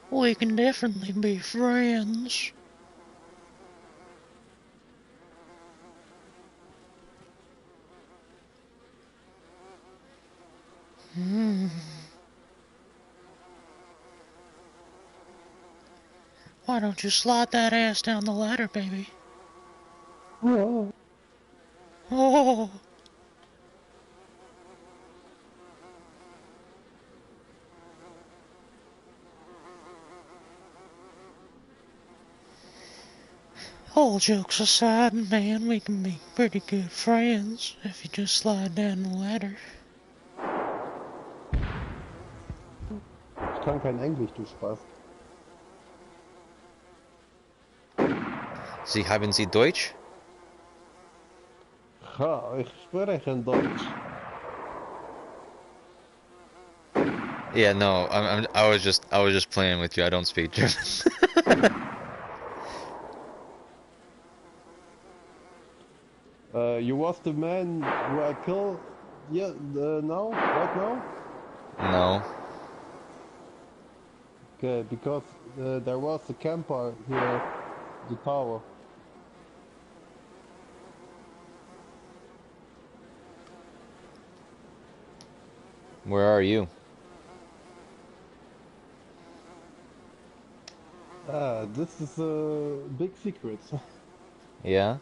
We can definitely be friends. Why don't you slide that ass down the ladder, baby? Oh. Oh. All jokes aside, man, we can be pretty good friends if you just slide down the ladder. Ich kann kein Englisch, du Spaß. Sie haben Sie Deutsch? Ja, ich spreche Deutsch. Yeah, no, I was just playing with you. I don't speak German. You was the man who I killed, yeah, now, right now? No. Okay, because there was a camper here, the tower. Where are you? Ah, this is a big secret. Yeah?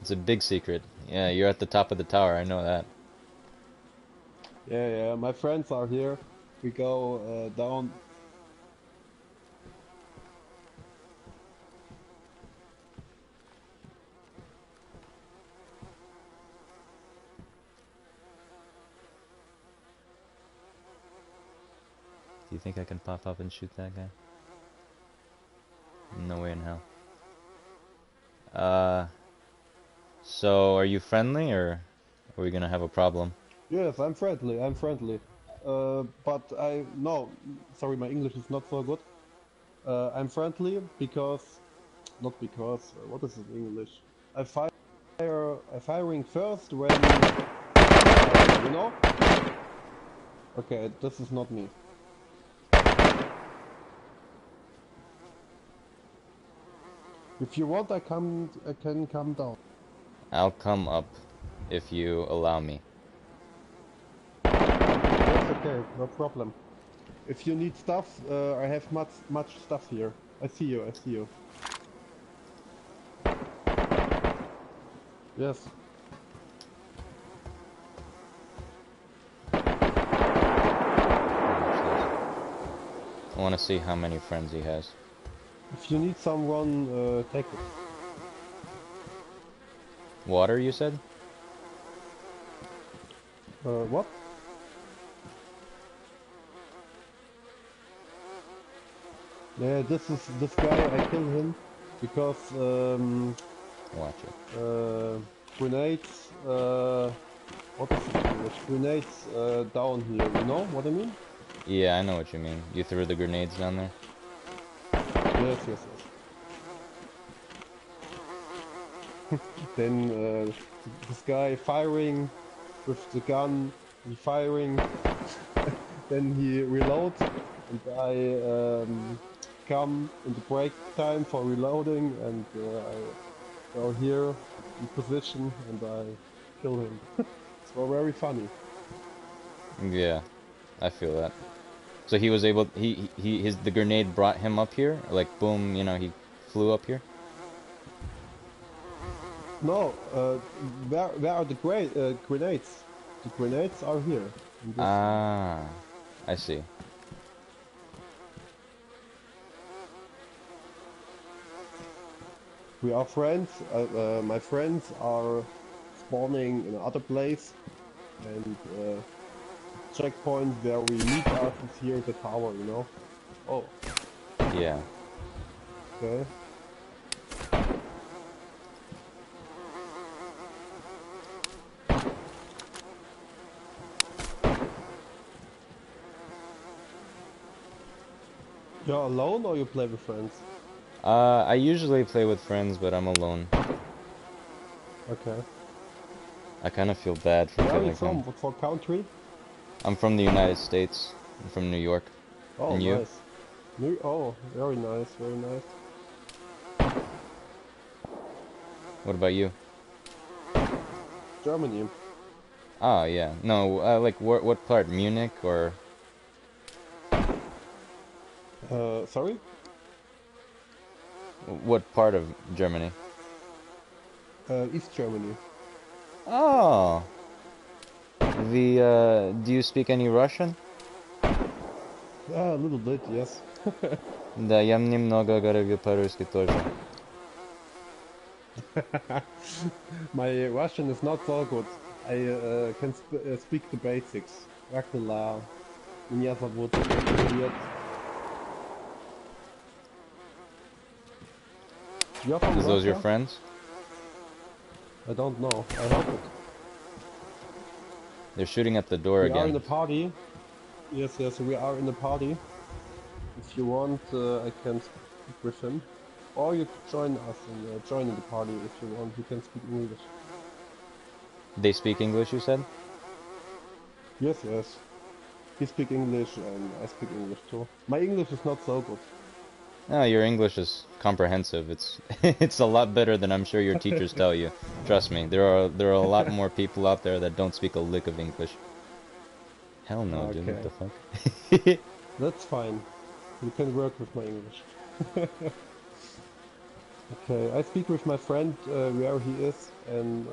It's a big secret. Yeah, you're at the top of the tower. I know that. Yeah, yeah, my friends are here. We go down. Do you think I can pop up and shoot that guy? No way in hell. So are you friendly or are we gonna have a problem? Yes, I'm friendly, I'm friendly. But no, sorry, my English is not so good. I'm friendly because, not because, what is it in English? I firing first when, you know? Okay, this is not me. If you want, I can come down. I'll come up if you allow me. That's okay, no problem. If you need stuff, I have much stuff here. I see you, I see you. Yes. I want to see how many friends he has. If you need someone, take it. Water, you said? What? Yeah, this guy. I kill him because Watch it. grenades. What is it in English? Grenades down here. You know what I mean? Yeah, I know what you mean. You threw the grenades down there? Yes, yes, yes. Then this guy firing with the gun, he firing, then he reloads, and I come in the break time for reloading, and I go here in position and I kill him. It's very funny. Yeah, I feel that. So he was able, the grenade brought him up here? Like, boom, you know, he flew up here? No, where are the grenades? The grenades are here. In this. Ah, I see. We are friends. My friends are spawning in another place, and checkpoint where we meet us is here at the tower. You know. Oh. Yeah. Okay. You're alone or you play with friends? I usually play with friends, but I'm alone. Okay. I kind of feel bad for Where are you killing from? him. What for country? I'm from the United States. I'm from New York. Oh, And you? nice. Oh, very nice, very nice. What about you? Germany. Oh, yeah. No, like, what part? Munich or... Sorry? What part of Germany? East Germany. Oh! Do you speak any Russian? A little bit, yes. Да, я немного говорю по-русски тоже. My Russian is not so good. I can speak the basics. Rakela, меня зовут, привет. You're from Is those your Russia? friends? I don't know. I hope it. They're shooting at the door We are in again. a party. Yes, yes, we are in a party. If you want, I can speak with him. Or you could join us and join in the party if you want. You can speak English. They speak English, you said? Yes, yes. He speak English and I speak English too. My English is not so good. No, your English is comprehensive. It's it's a lot better than I'm sure your teachers tell you. Trust me, there are a lot more people out there that don't speak a lick of English. Hell no, dude. What Okay, the fuck? that's fine. You can work with my English. Okay, I speak with my friend where he is, and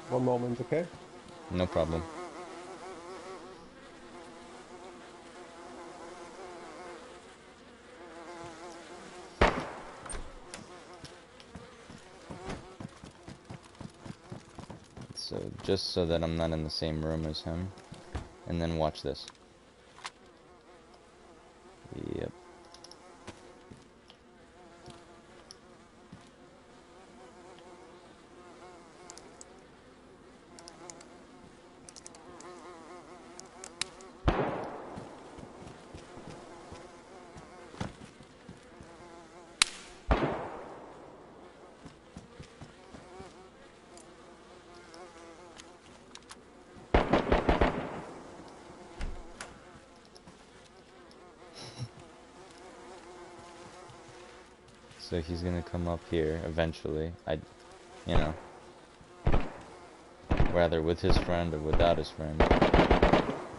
one moment, okay? No problem. So just so that I'm not in the same room as him, and then watch this. Yep. So he's gonna come up here eventually. You know, whether with his friend or without his friend,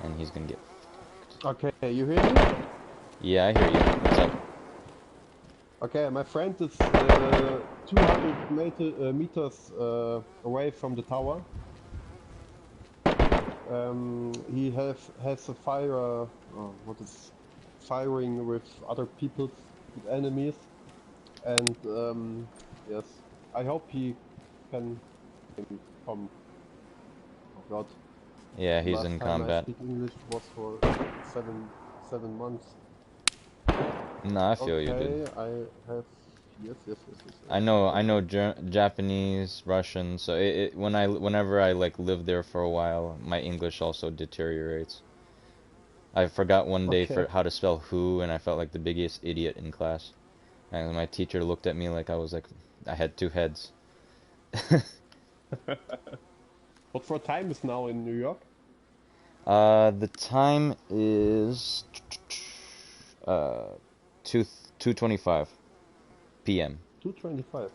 and he's gonna get fucked. Okay, you hear me? Yeah, I hear you. What's up? Okay, my friend is 200 meters away from the tower. He has a fire. What is firing with other people, with enemies, and yes, I hope he can come. Oh God! Yeah, he's Last in time I combat. speak English was for seven months. No, I feel you, dude. Okay, I have yes. I know Japanese, Russian, so whenever I like live there for a while, my English also deteriorates. I forgot one day for Okay. how to spell who, and I felt like the biggest idiot in class. And my teacher looked at me like I had two heads. What for time is now in New York? The time is 2 2:25 p.m. 2:25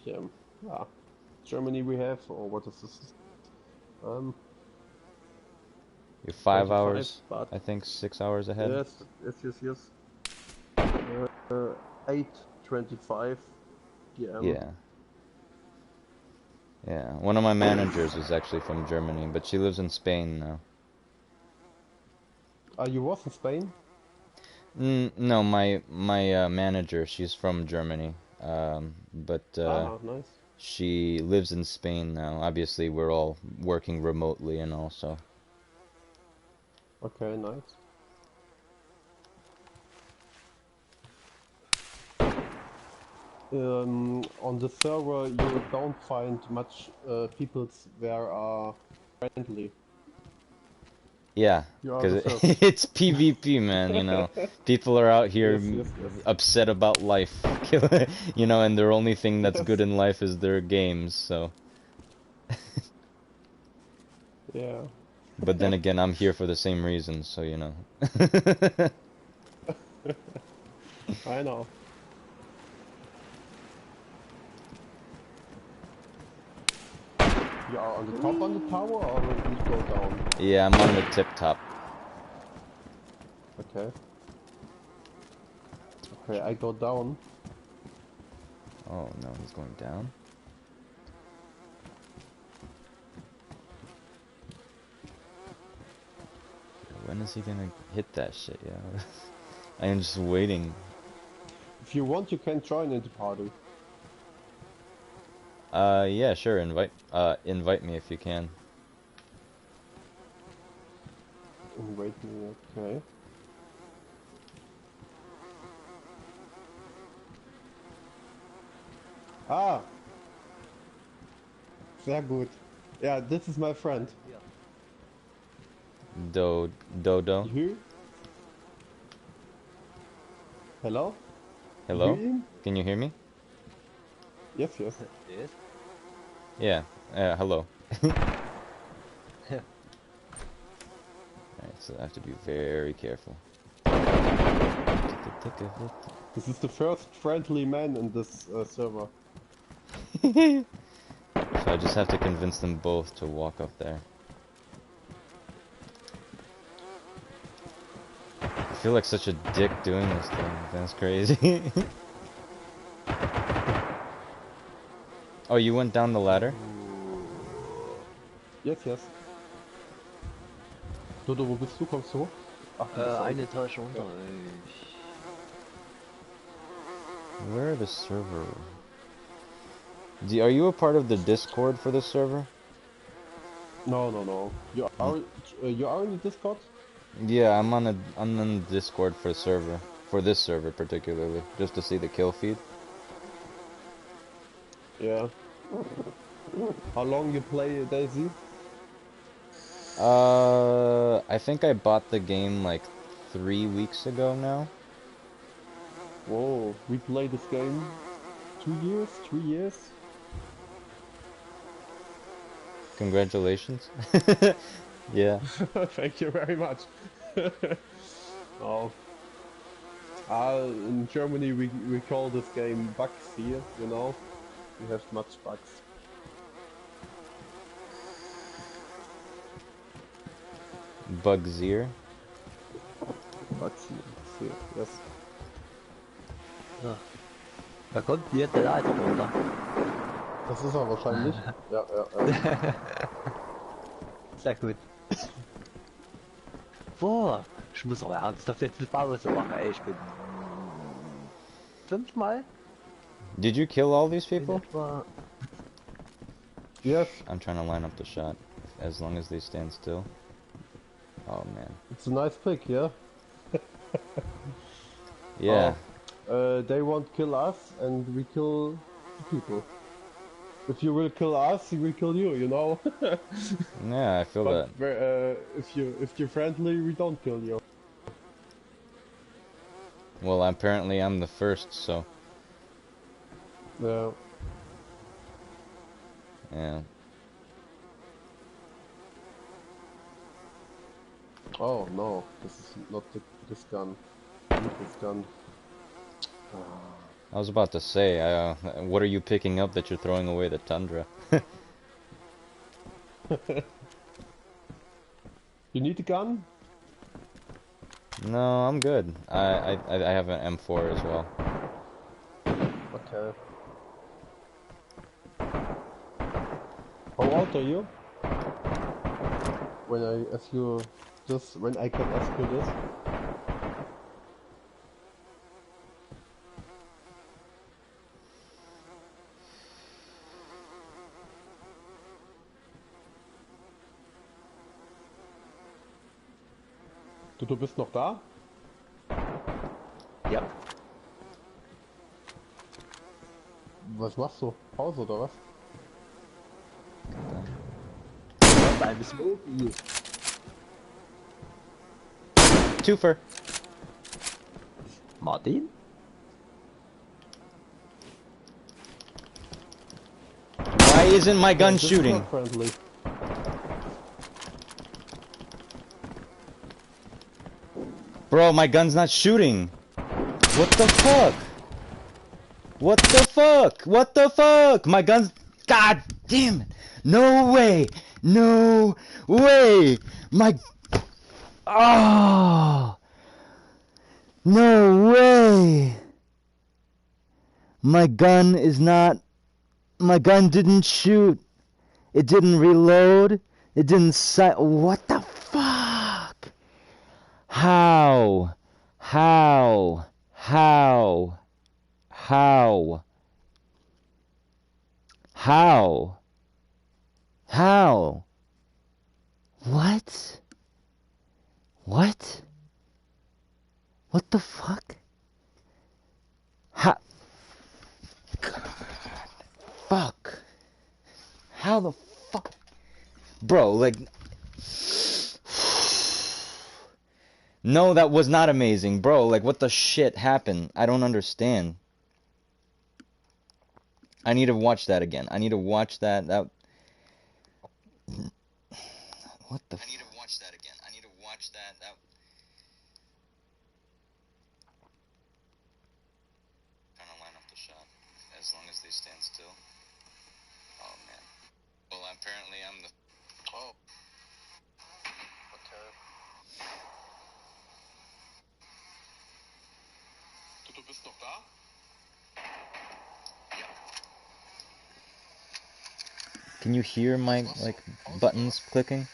p.m. Ah, Germany we have, or what is this? Um, You're 5 25, hours, but I think 6 hours ahead. yes. 8:25 p.m. Yeah. Yeah. One of my managers is actually from Germany, but she lives in Spain now. You was in Spain? No, my manager, she's from Germany. But Ah, nice. she lives in Spain now. Obviously, we're all working remotely and all, so. Okay, nice. On the server, you don't find much people there are friendly. Yeah, You are the because first. it's PvP, man, you know. People are out here Yes. upset about life, you know, and their only thing that's good Yes. in life is their games, so. Yeah. But then again, I'm here for the same reason, so you know. I know. You are on the top on the tower, or will you go down? Yeah, I'm on the tip top. Okay. Okay, I go down. Oh no, he's going down. When is he gonna hit that shit, yeah? I am just waiting. If you want, you can join in the party. Yeah, sure, invite me if you can. Wait me, okay. Ah, sehr gut. Yeah, this is my friend. Dodo. You hear? Hello? You Hello? hear him? Can you hear me? Yes, yes. Yes. Yeah. Hello. Alright, so I have to be very careful. This is the first friendly man in this server. So I just have to convince them both to walk up there. I feel like such a dick doing this thing. That's crazy. Oh, you went down the ladder? Yes, yes. Dodo, wo bist du? Kommst du hoch? Ach, du bist da Eine unten. Etage runter. Where are the server? Are you a part of the Discord for this server? No, no, no. You are in the Discord? Yeah, I'm on the Discord for server. For this server particularly. Just to see the kill feed. Yeah. How long you play DayZ? I think I bought the game like 3 weeks ago now. Whoa, we played this game 2 years, 3 years. Congratulations. Yeah. Thank you very much. Oh. In Germany we call this game bugs here, you know. We have much bugs. Bugsier. Bugs here, yes. So. Da kommt jetzt der Leiter runter. Das ist er wahrscheinlich. Ja, ja, ja. Sehr gut. Boah, ich muss aber ernsthaft jetzt eine Pause machen, ey, ich bin 5-mal Did you kill all these in people? etwa. Yes, I'm trying to line up the shot. As long as they stand still. Oh man. it's a nice pick, yeah? Yeah. They won't kill us and we kill the people. If you will kill us, we will kill you, you know? Yeah, I feel that. But if you're friendly, we don't kill you. Well, apparently I'm the first, so Yeah. yeah. Oh no, this is not this gun. I need this gun. I was about to say, what are you picking up that you're throwing away the Tundra? You need a gun? No, I'm good. I have an M4 as well. Okay. How old are you? When I ask you this, when I can ask you this? Du bist noch da? Ja. Was machst du? Pause oder was? Beim Smoky. Twofer. Martin? Why isn't my gun This is shooting? not friendly. Bro, my gun's not shooting. What the fuck? What the fuck? What the fuck? My gun's... God damn it. No way. No way. My... Oh. No way. My gun is not... My gun didn't shoot. It didn't reload. It didn't what the fuck? How? How? How? How? How? How? What? What? What the fuck? How? God. Fuck. How the fuck? Bro, like... No, that was not amazing, bro. Like, what the shit happened? I don't understand. I need to watch that again. I need to watch that. What the? I need to watch that again. I need to watch that. Trying to line up the shot as long as they stand still. Oh man. Well, apparently I'm the. Oh. Okay. Du bist noch da? Can you hear my like buttons clicking?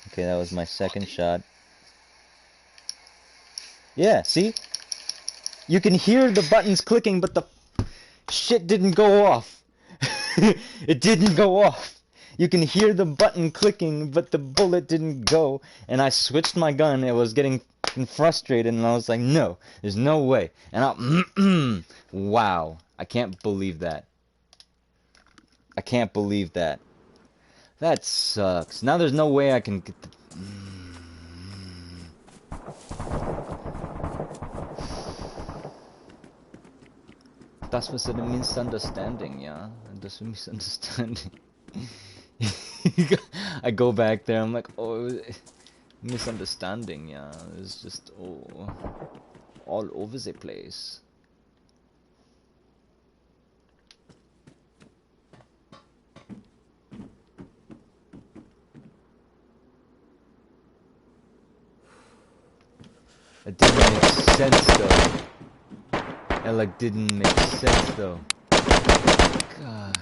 Okay, that was my second shot. Yeah, see? You can hear the buttons clicking, but the shit didn't go off. It didn't go off. You can hear the button clicking, but the bullet didn't go. And I switched my gun. It was getting frustrated, and I was like, no, there's no way. And I, wow, I can't believe that. I can't believe that. That sucks. Now there's no way I can get the... Das was a misunderstanding, yeah? Das was a misunderstanding. I go back there, I'm like, oh, misunderstanding, yeah? It's just, oh, all over the place. It didn't make sense though. It like didn't make sense though. God.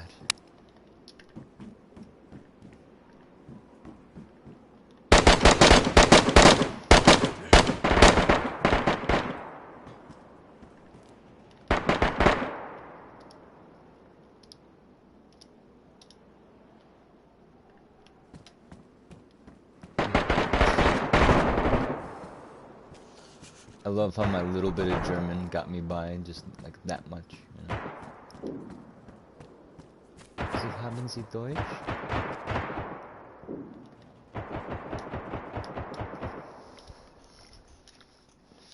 I love how my little bit of German got me by just like that much, you know. Sie haben Sie Deutsch?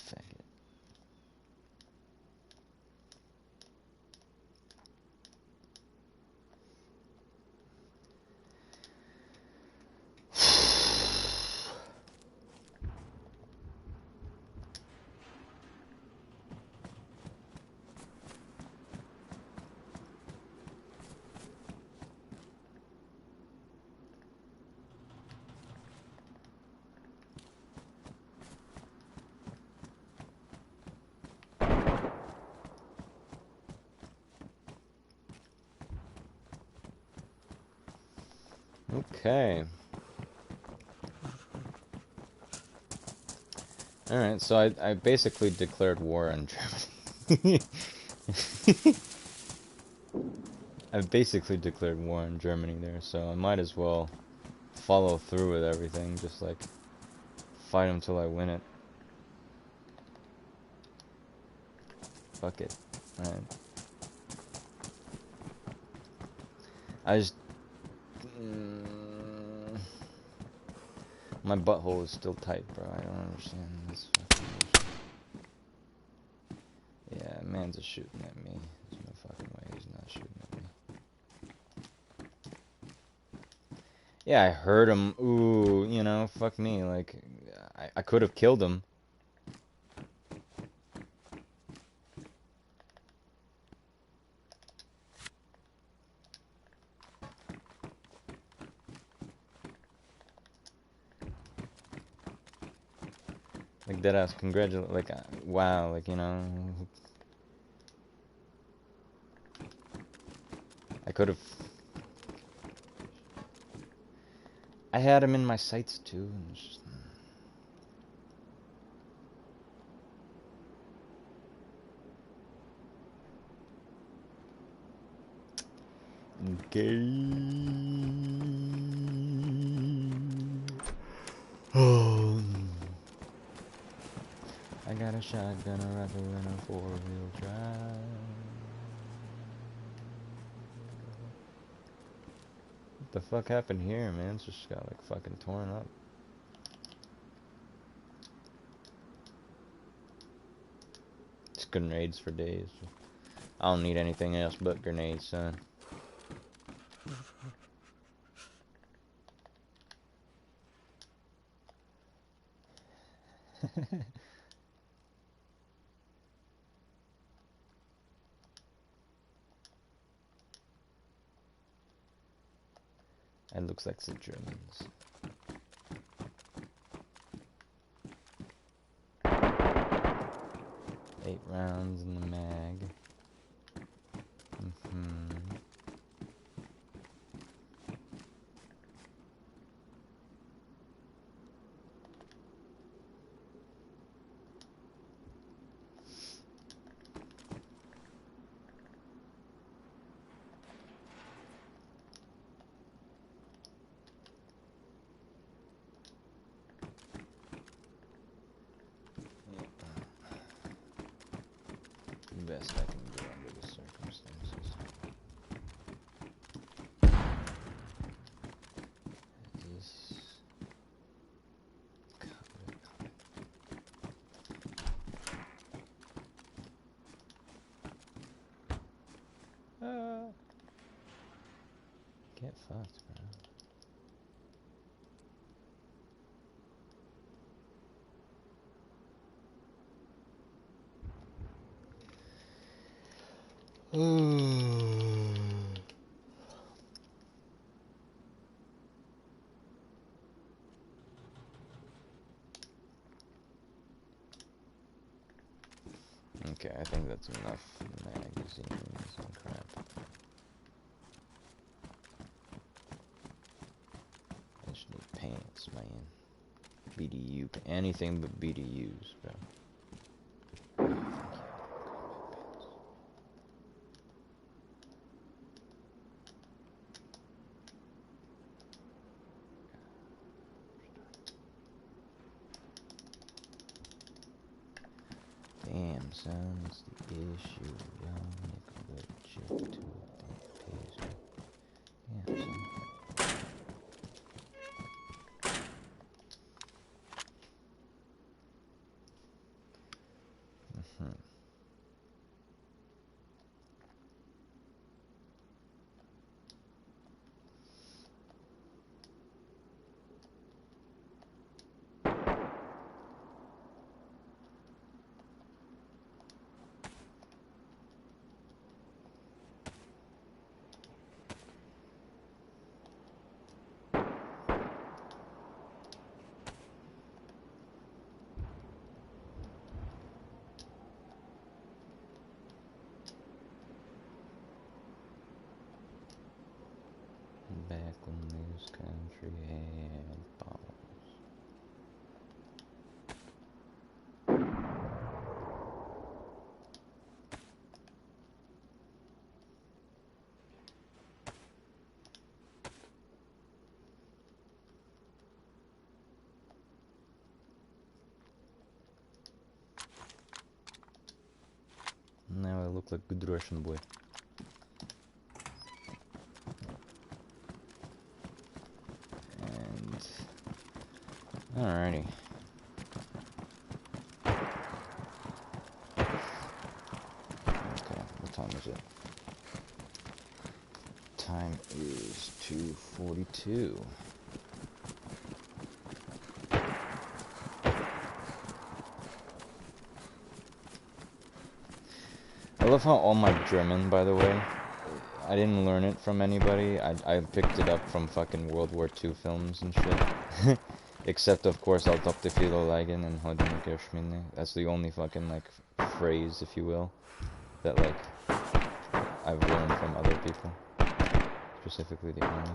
Faggot. Okay. Alright, so I basically declared war on Germany. I've basically declared war on Germany there, so I might as well follow through with everything, just like fight them till I win it. Fuck it. Alright. I just... my butthole is still tight, bro. I don't understand this fucking bullshit. Yeah, man's just shooting at me. There's no fucking way he's not shooting at me. Yeah, I heard him. Ooh, you know, fuck me. Like, I could have killed him. Like, deadass, congratulate, like, wow, like, you know. I could have. I had him in my sights, too. And it's just, okay. I got a shotgun, a rifle, and a four-wheel drive. The fuck happened here, man? It's just got like fucking torn up. It's grenades for days. I don't need anything else but grenades, son. It looks like the Germans. Eight rounds in the mag. Best I can do under the circumstances. Is get fucked, bro. Okay, I think that's enough magazines and crap. I just need pants, man. BDU, anything but BDUs, bro. Damn, son, that's the issue. Young nigga with chip to it that pays me. Damn, son. Back in this country had balls. Now I look like a good Russian boy. Alrighty. Okay, what time is it? Time is 2:42. I love how all my German, by the way, I didn't learn it from anybody. I picked it up from fucking World War II films and shit. Except, of course, I'll talk to Philo Lagan and Hodinka Schminne. That's the only fucking, like, phrase, if you will, that, like, I've learned from other people. Specifically the army.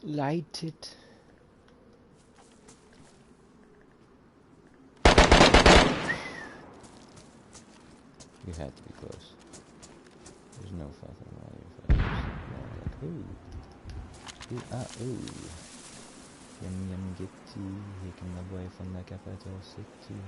Light it. You had to be close. There's no fucking way you're like, ooh. Ooh. Yum yum gitty, hicking away from the capital city.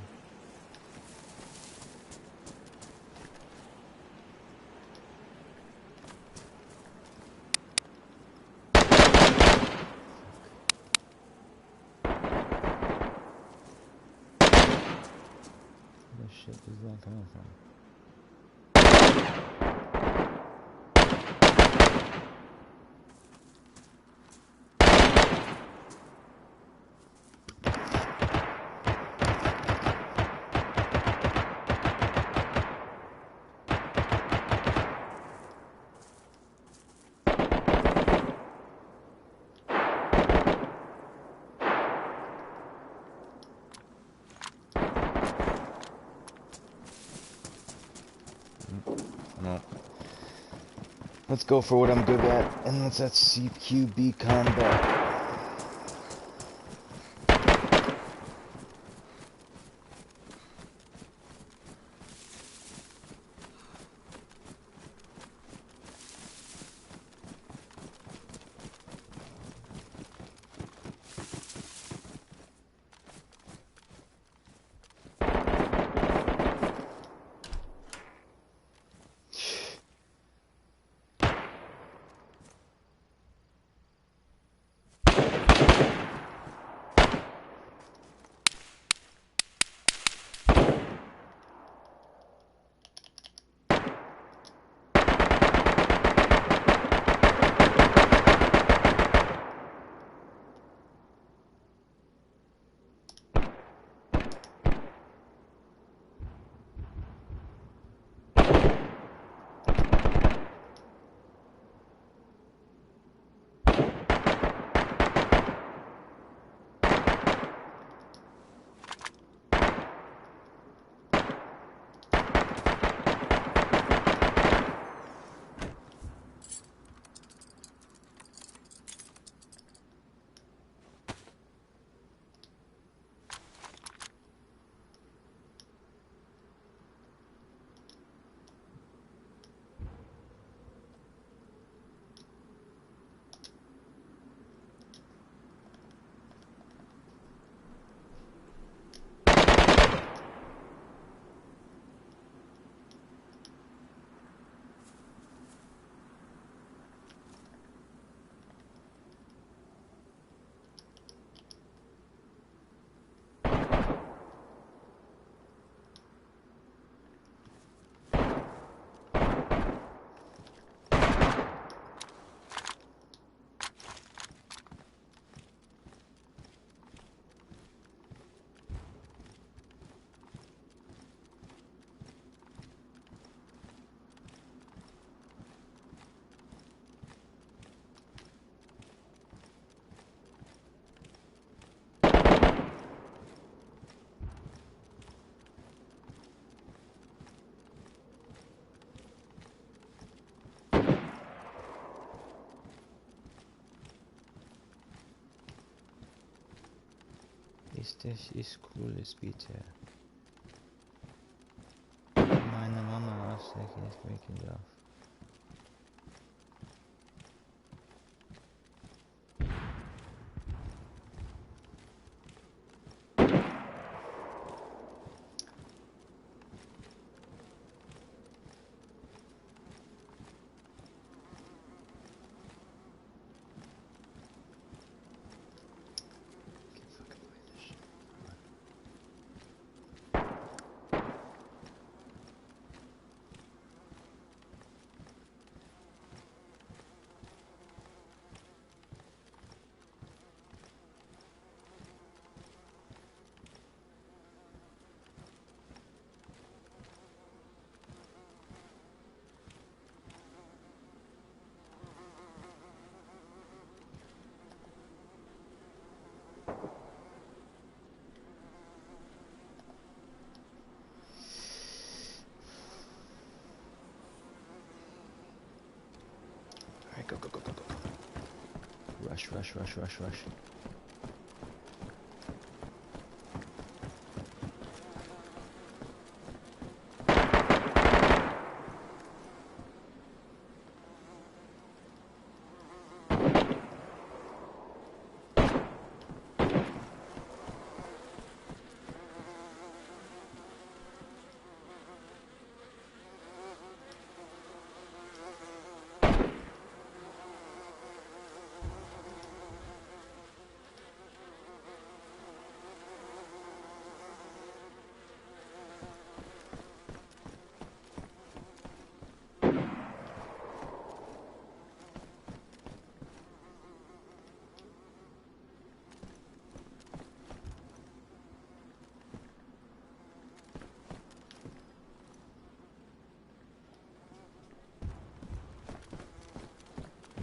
Where the shit is that coming from? No. Let's go for what I'm good at, and that's that CQB combat. Ist cooles bitte. Meine Mama aufsteckt ist waking up. Alright, go, go, go, go, go. Rush, rush, rush, rush, rush.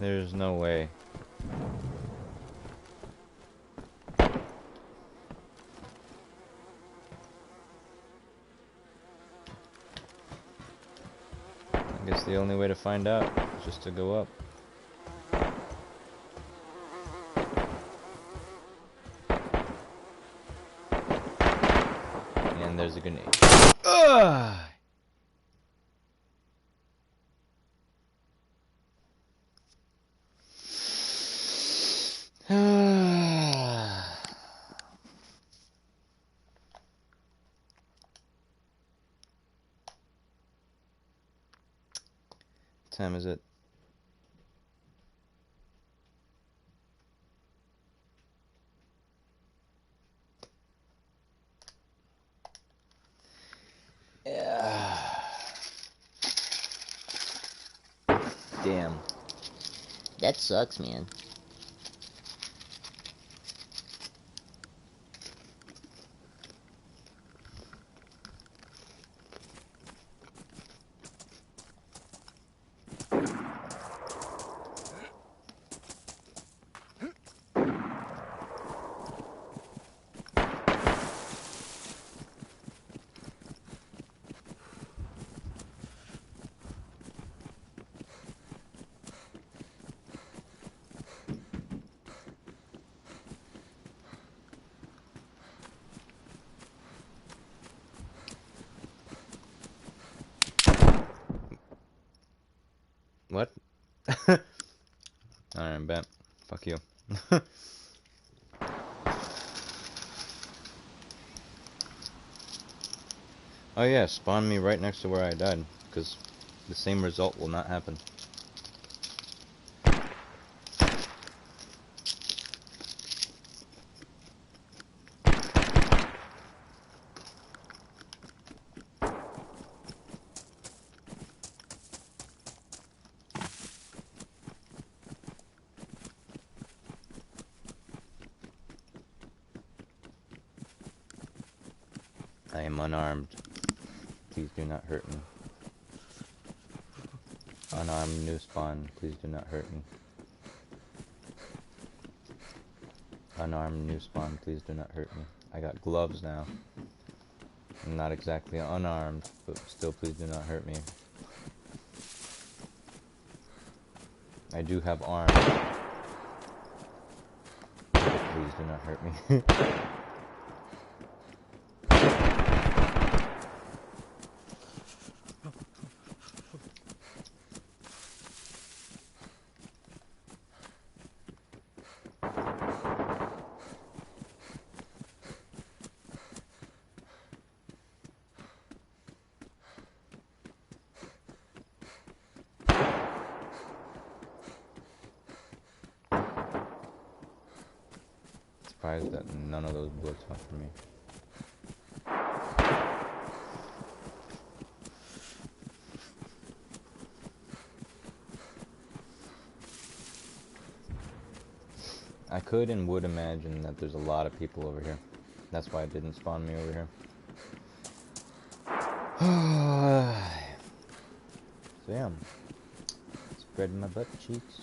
There's no way. I guess the only way to find out is just to go up. And there's a grenade. Ugh! What time is it? Yeah. Damn. That sucks, man. What? Alright, bet. Fuck you. Oh yeah, spawn me right next to where I died, because the same result will not happen. I am unarmed. Please do not hurt me. Unarmed new spawn. Please do not hurt me. Unarmed new spawn. Please do not hurt me. I got gloves now. I'm not exactly unarmed, but still please do not hurt me. I do have arms. Please do not hurt me. Surprised that none of those bullets went for me. I could and would imagine that there's a lot of people over here. That's why it didn't spawn me over here. So yeah, spread my butt cheeks.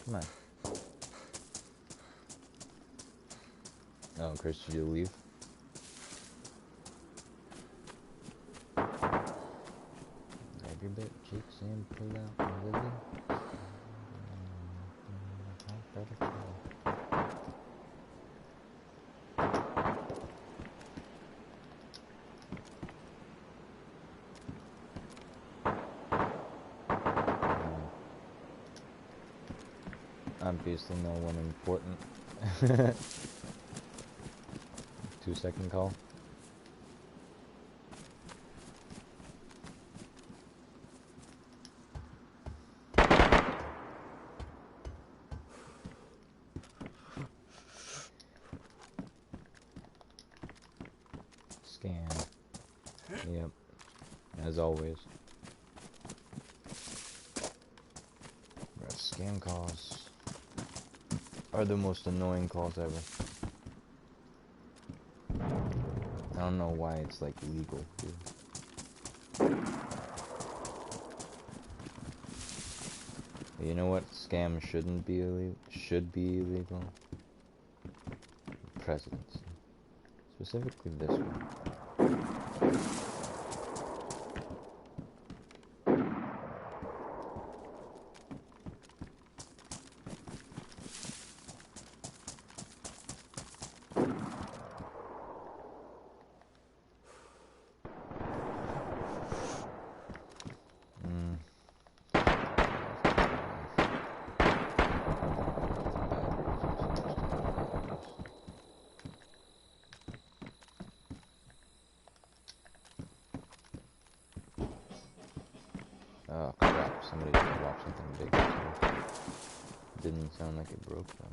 Come on. Oh, Chris, did you leave? Grab your butt cheeks and pull out my lily. Obviously no one important. 2-second call. Scan. Yep. As always. Scam calls are the most annoying calls ever. I don't know why it's like legal here. But you know what scam shouldn't be illegal? Should be illegal? Presidency. Specifically this one. Oh crap, somebody just dropped something big. Didn't sound like it broke though.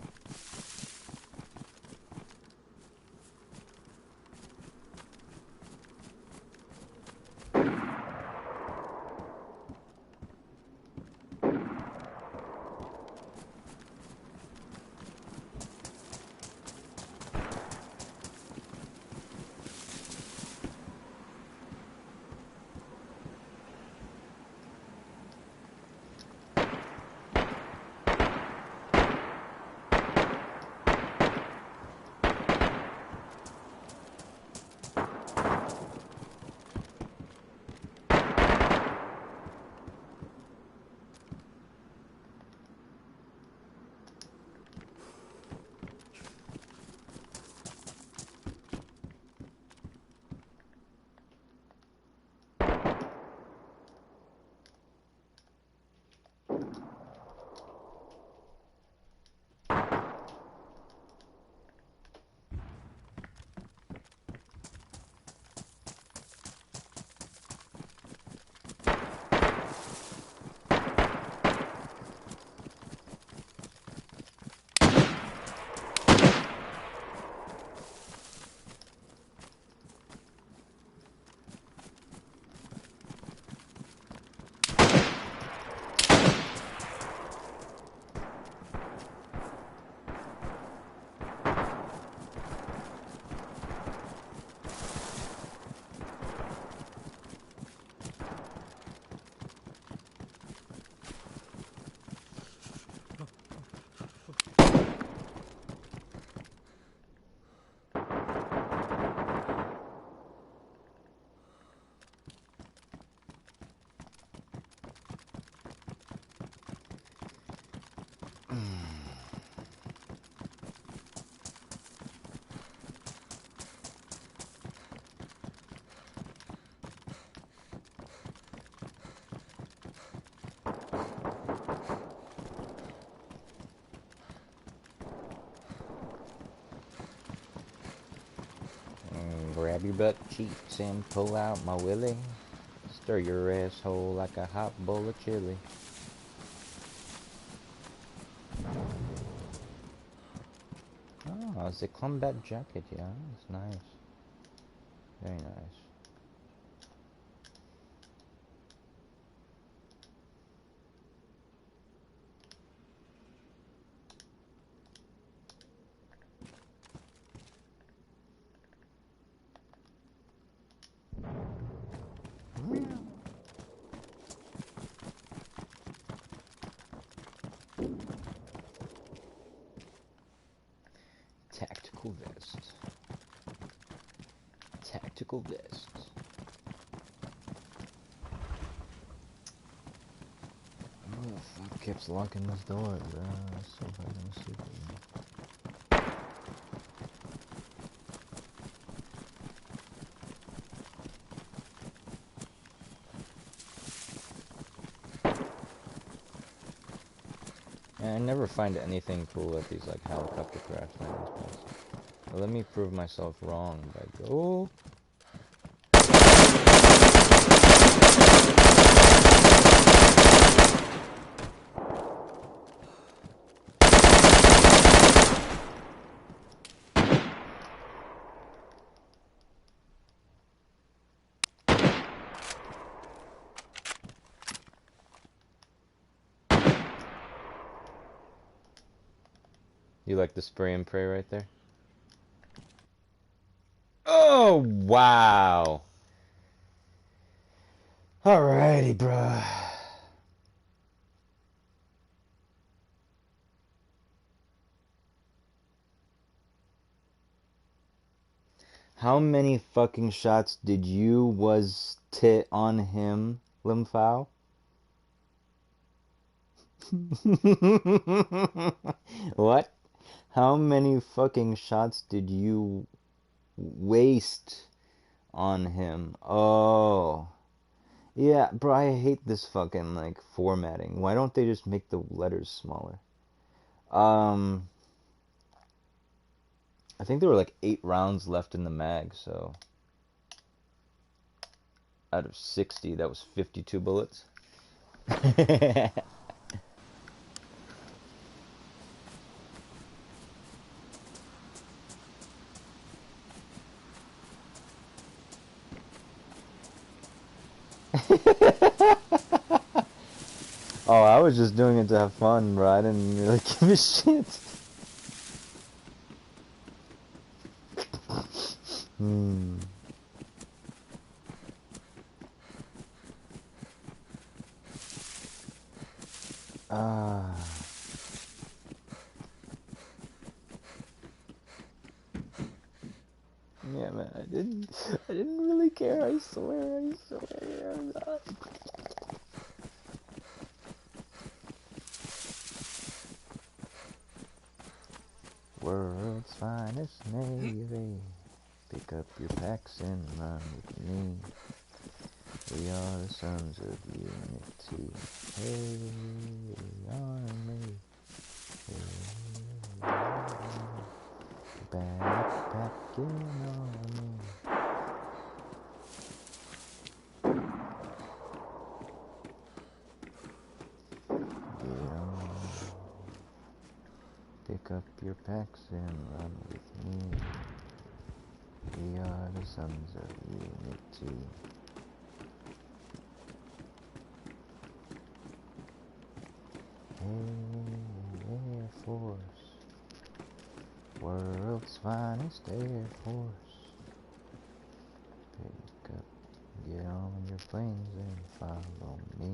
Grab your butt cheeks and pull out my willy. Stir your asshole like a hot bowl of chili. Oh, it's a combat jacket, yeah. It's nice. Very nice. Tactical vest. Tactical vest. Oh, fuck keeps locking this door, bro. That's so fucking stupid. I never find anything cool at these like helicopter crash landings. But let me prove myself wrong by go. You like the spray and pray right there? Oh, wow. Alrighty, bruh. How many fucking shots did you was tit on him, Limfao? What? How many fucking shots did you waste on him? Oh. Yeah, bro, I hate this fucking, like, formatting. Why don't they just make the letters smaller? I think there were like 8 rounds left in the mag, so out of 60, that was 52 bullets. Oh, I was just doing it to have fun, bro. I didn't really give a shit. Hmm. Ah. Yeah, man, I didn't really care. I swear. World's finest navy. Pick up your packs and run with me. We are the sons of unity. Hey, army. Hey, backpacking army. Get on. Pick up your packs and run with me. We are the sons of unity. Hey, Air Force. World's finest Air Force. Pick up, get on your planes and follow me.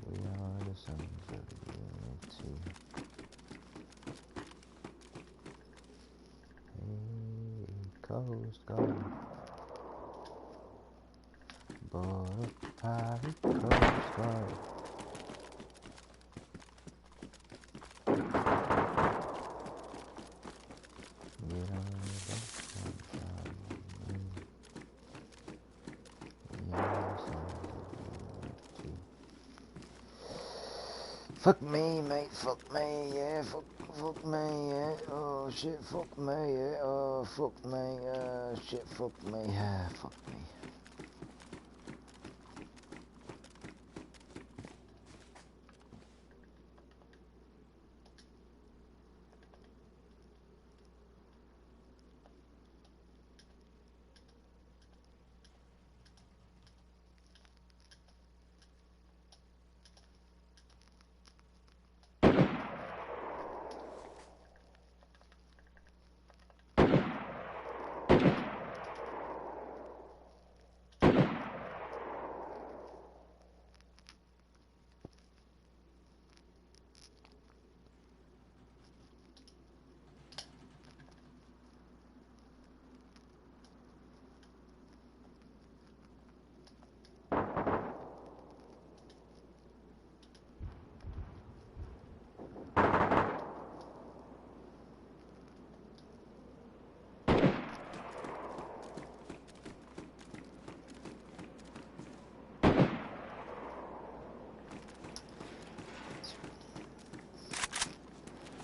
We are the sons of unity. Hey, Coast Guard. Board up pirate Coast Guard. Get on your boat and follow me. We are the sons of unity. Fuck me, mate, fuck me, yeah, fuck me, yeah, oh shit, fuck me, yeah, oh fuck me, shit, fuck me, yeah, fuck me.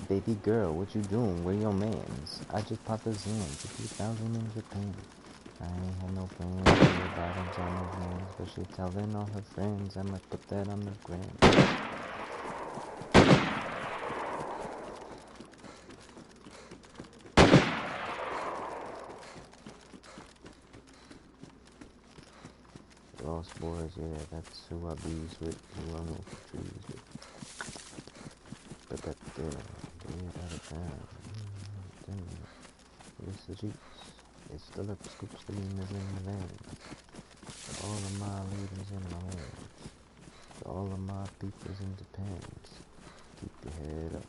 Baby girl, what you doing? Where your mans? I just popped a Zan, 50,000 in Japan. I ain't had no plans, no bottoms on no hands, but she telling all her friends, I might put that on the gram. Lost boys, yeah, that's who I bees with, who I know for trees with. But that, yeah. It's the Jeeps. It's the lip scoops, the beamers in the vans. All of my ladies in my hands. All of my peoples in Japan's. Keep your head up.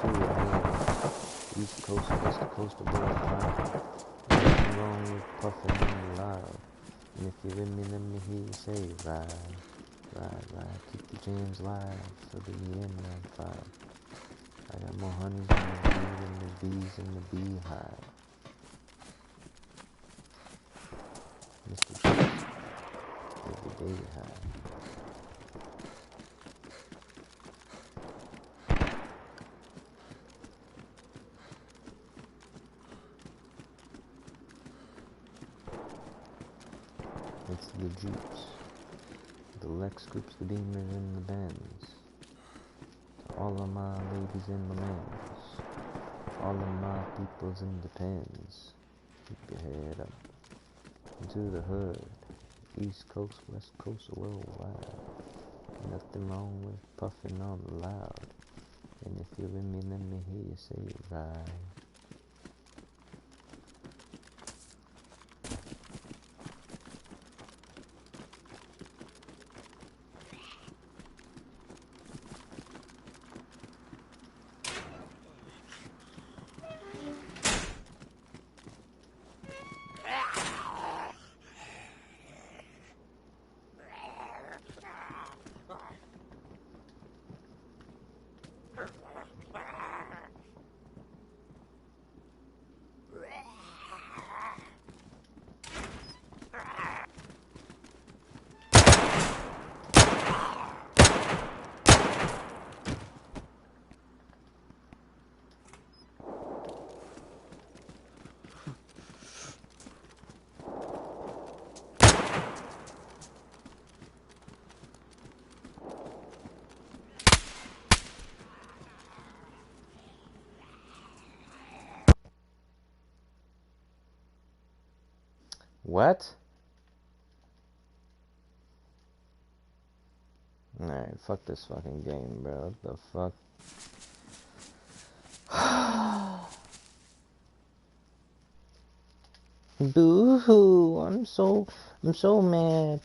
To the whole East Coast, West Coast, the worldwide. Nothing wrong with puffing and loud. And if you're with me, let me hear you say ride. Ride, ride. Keep the jams live for the end on fire. I got more honeys in the bee than the bees in the beehive. Mr. Cheese, every day high. It's the Jeeps, the Lex scoops, the Beamers, and the Benz. To all of my ladies and my mans, all of my peoples in the pens. Keep your head up into the hood, East Coast, West Coast, worldwide. Nothing wrong with puffing on loud. And if you're with me, let me hear you say it right. What? Alright, fuck this fucking game, bro. What the fuck? Boo-hoo! I'm so mad.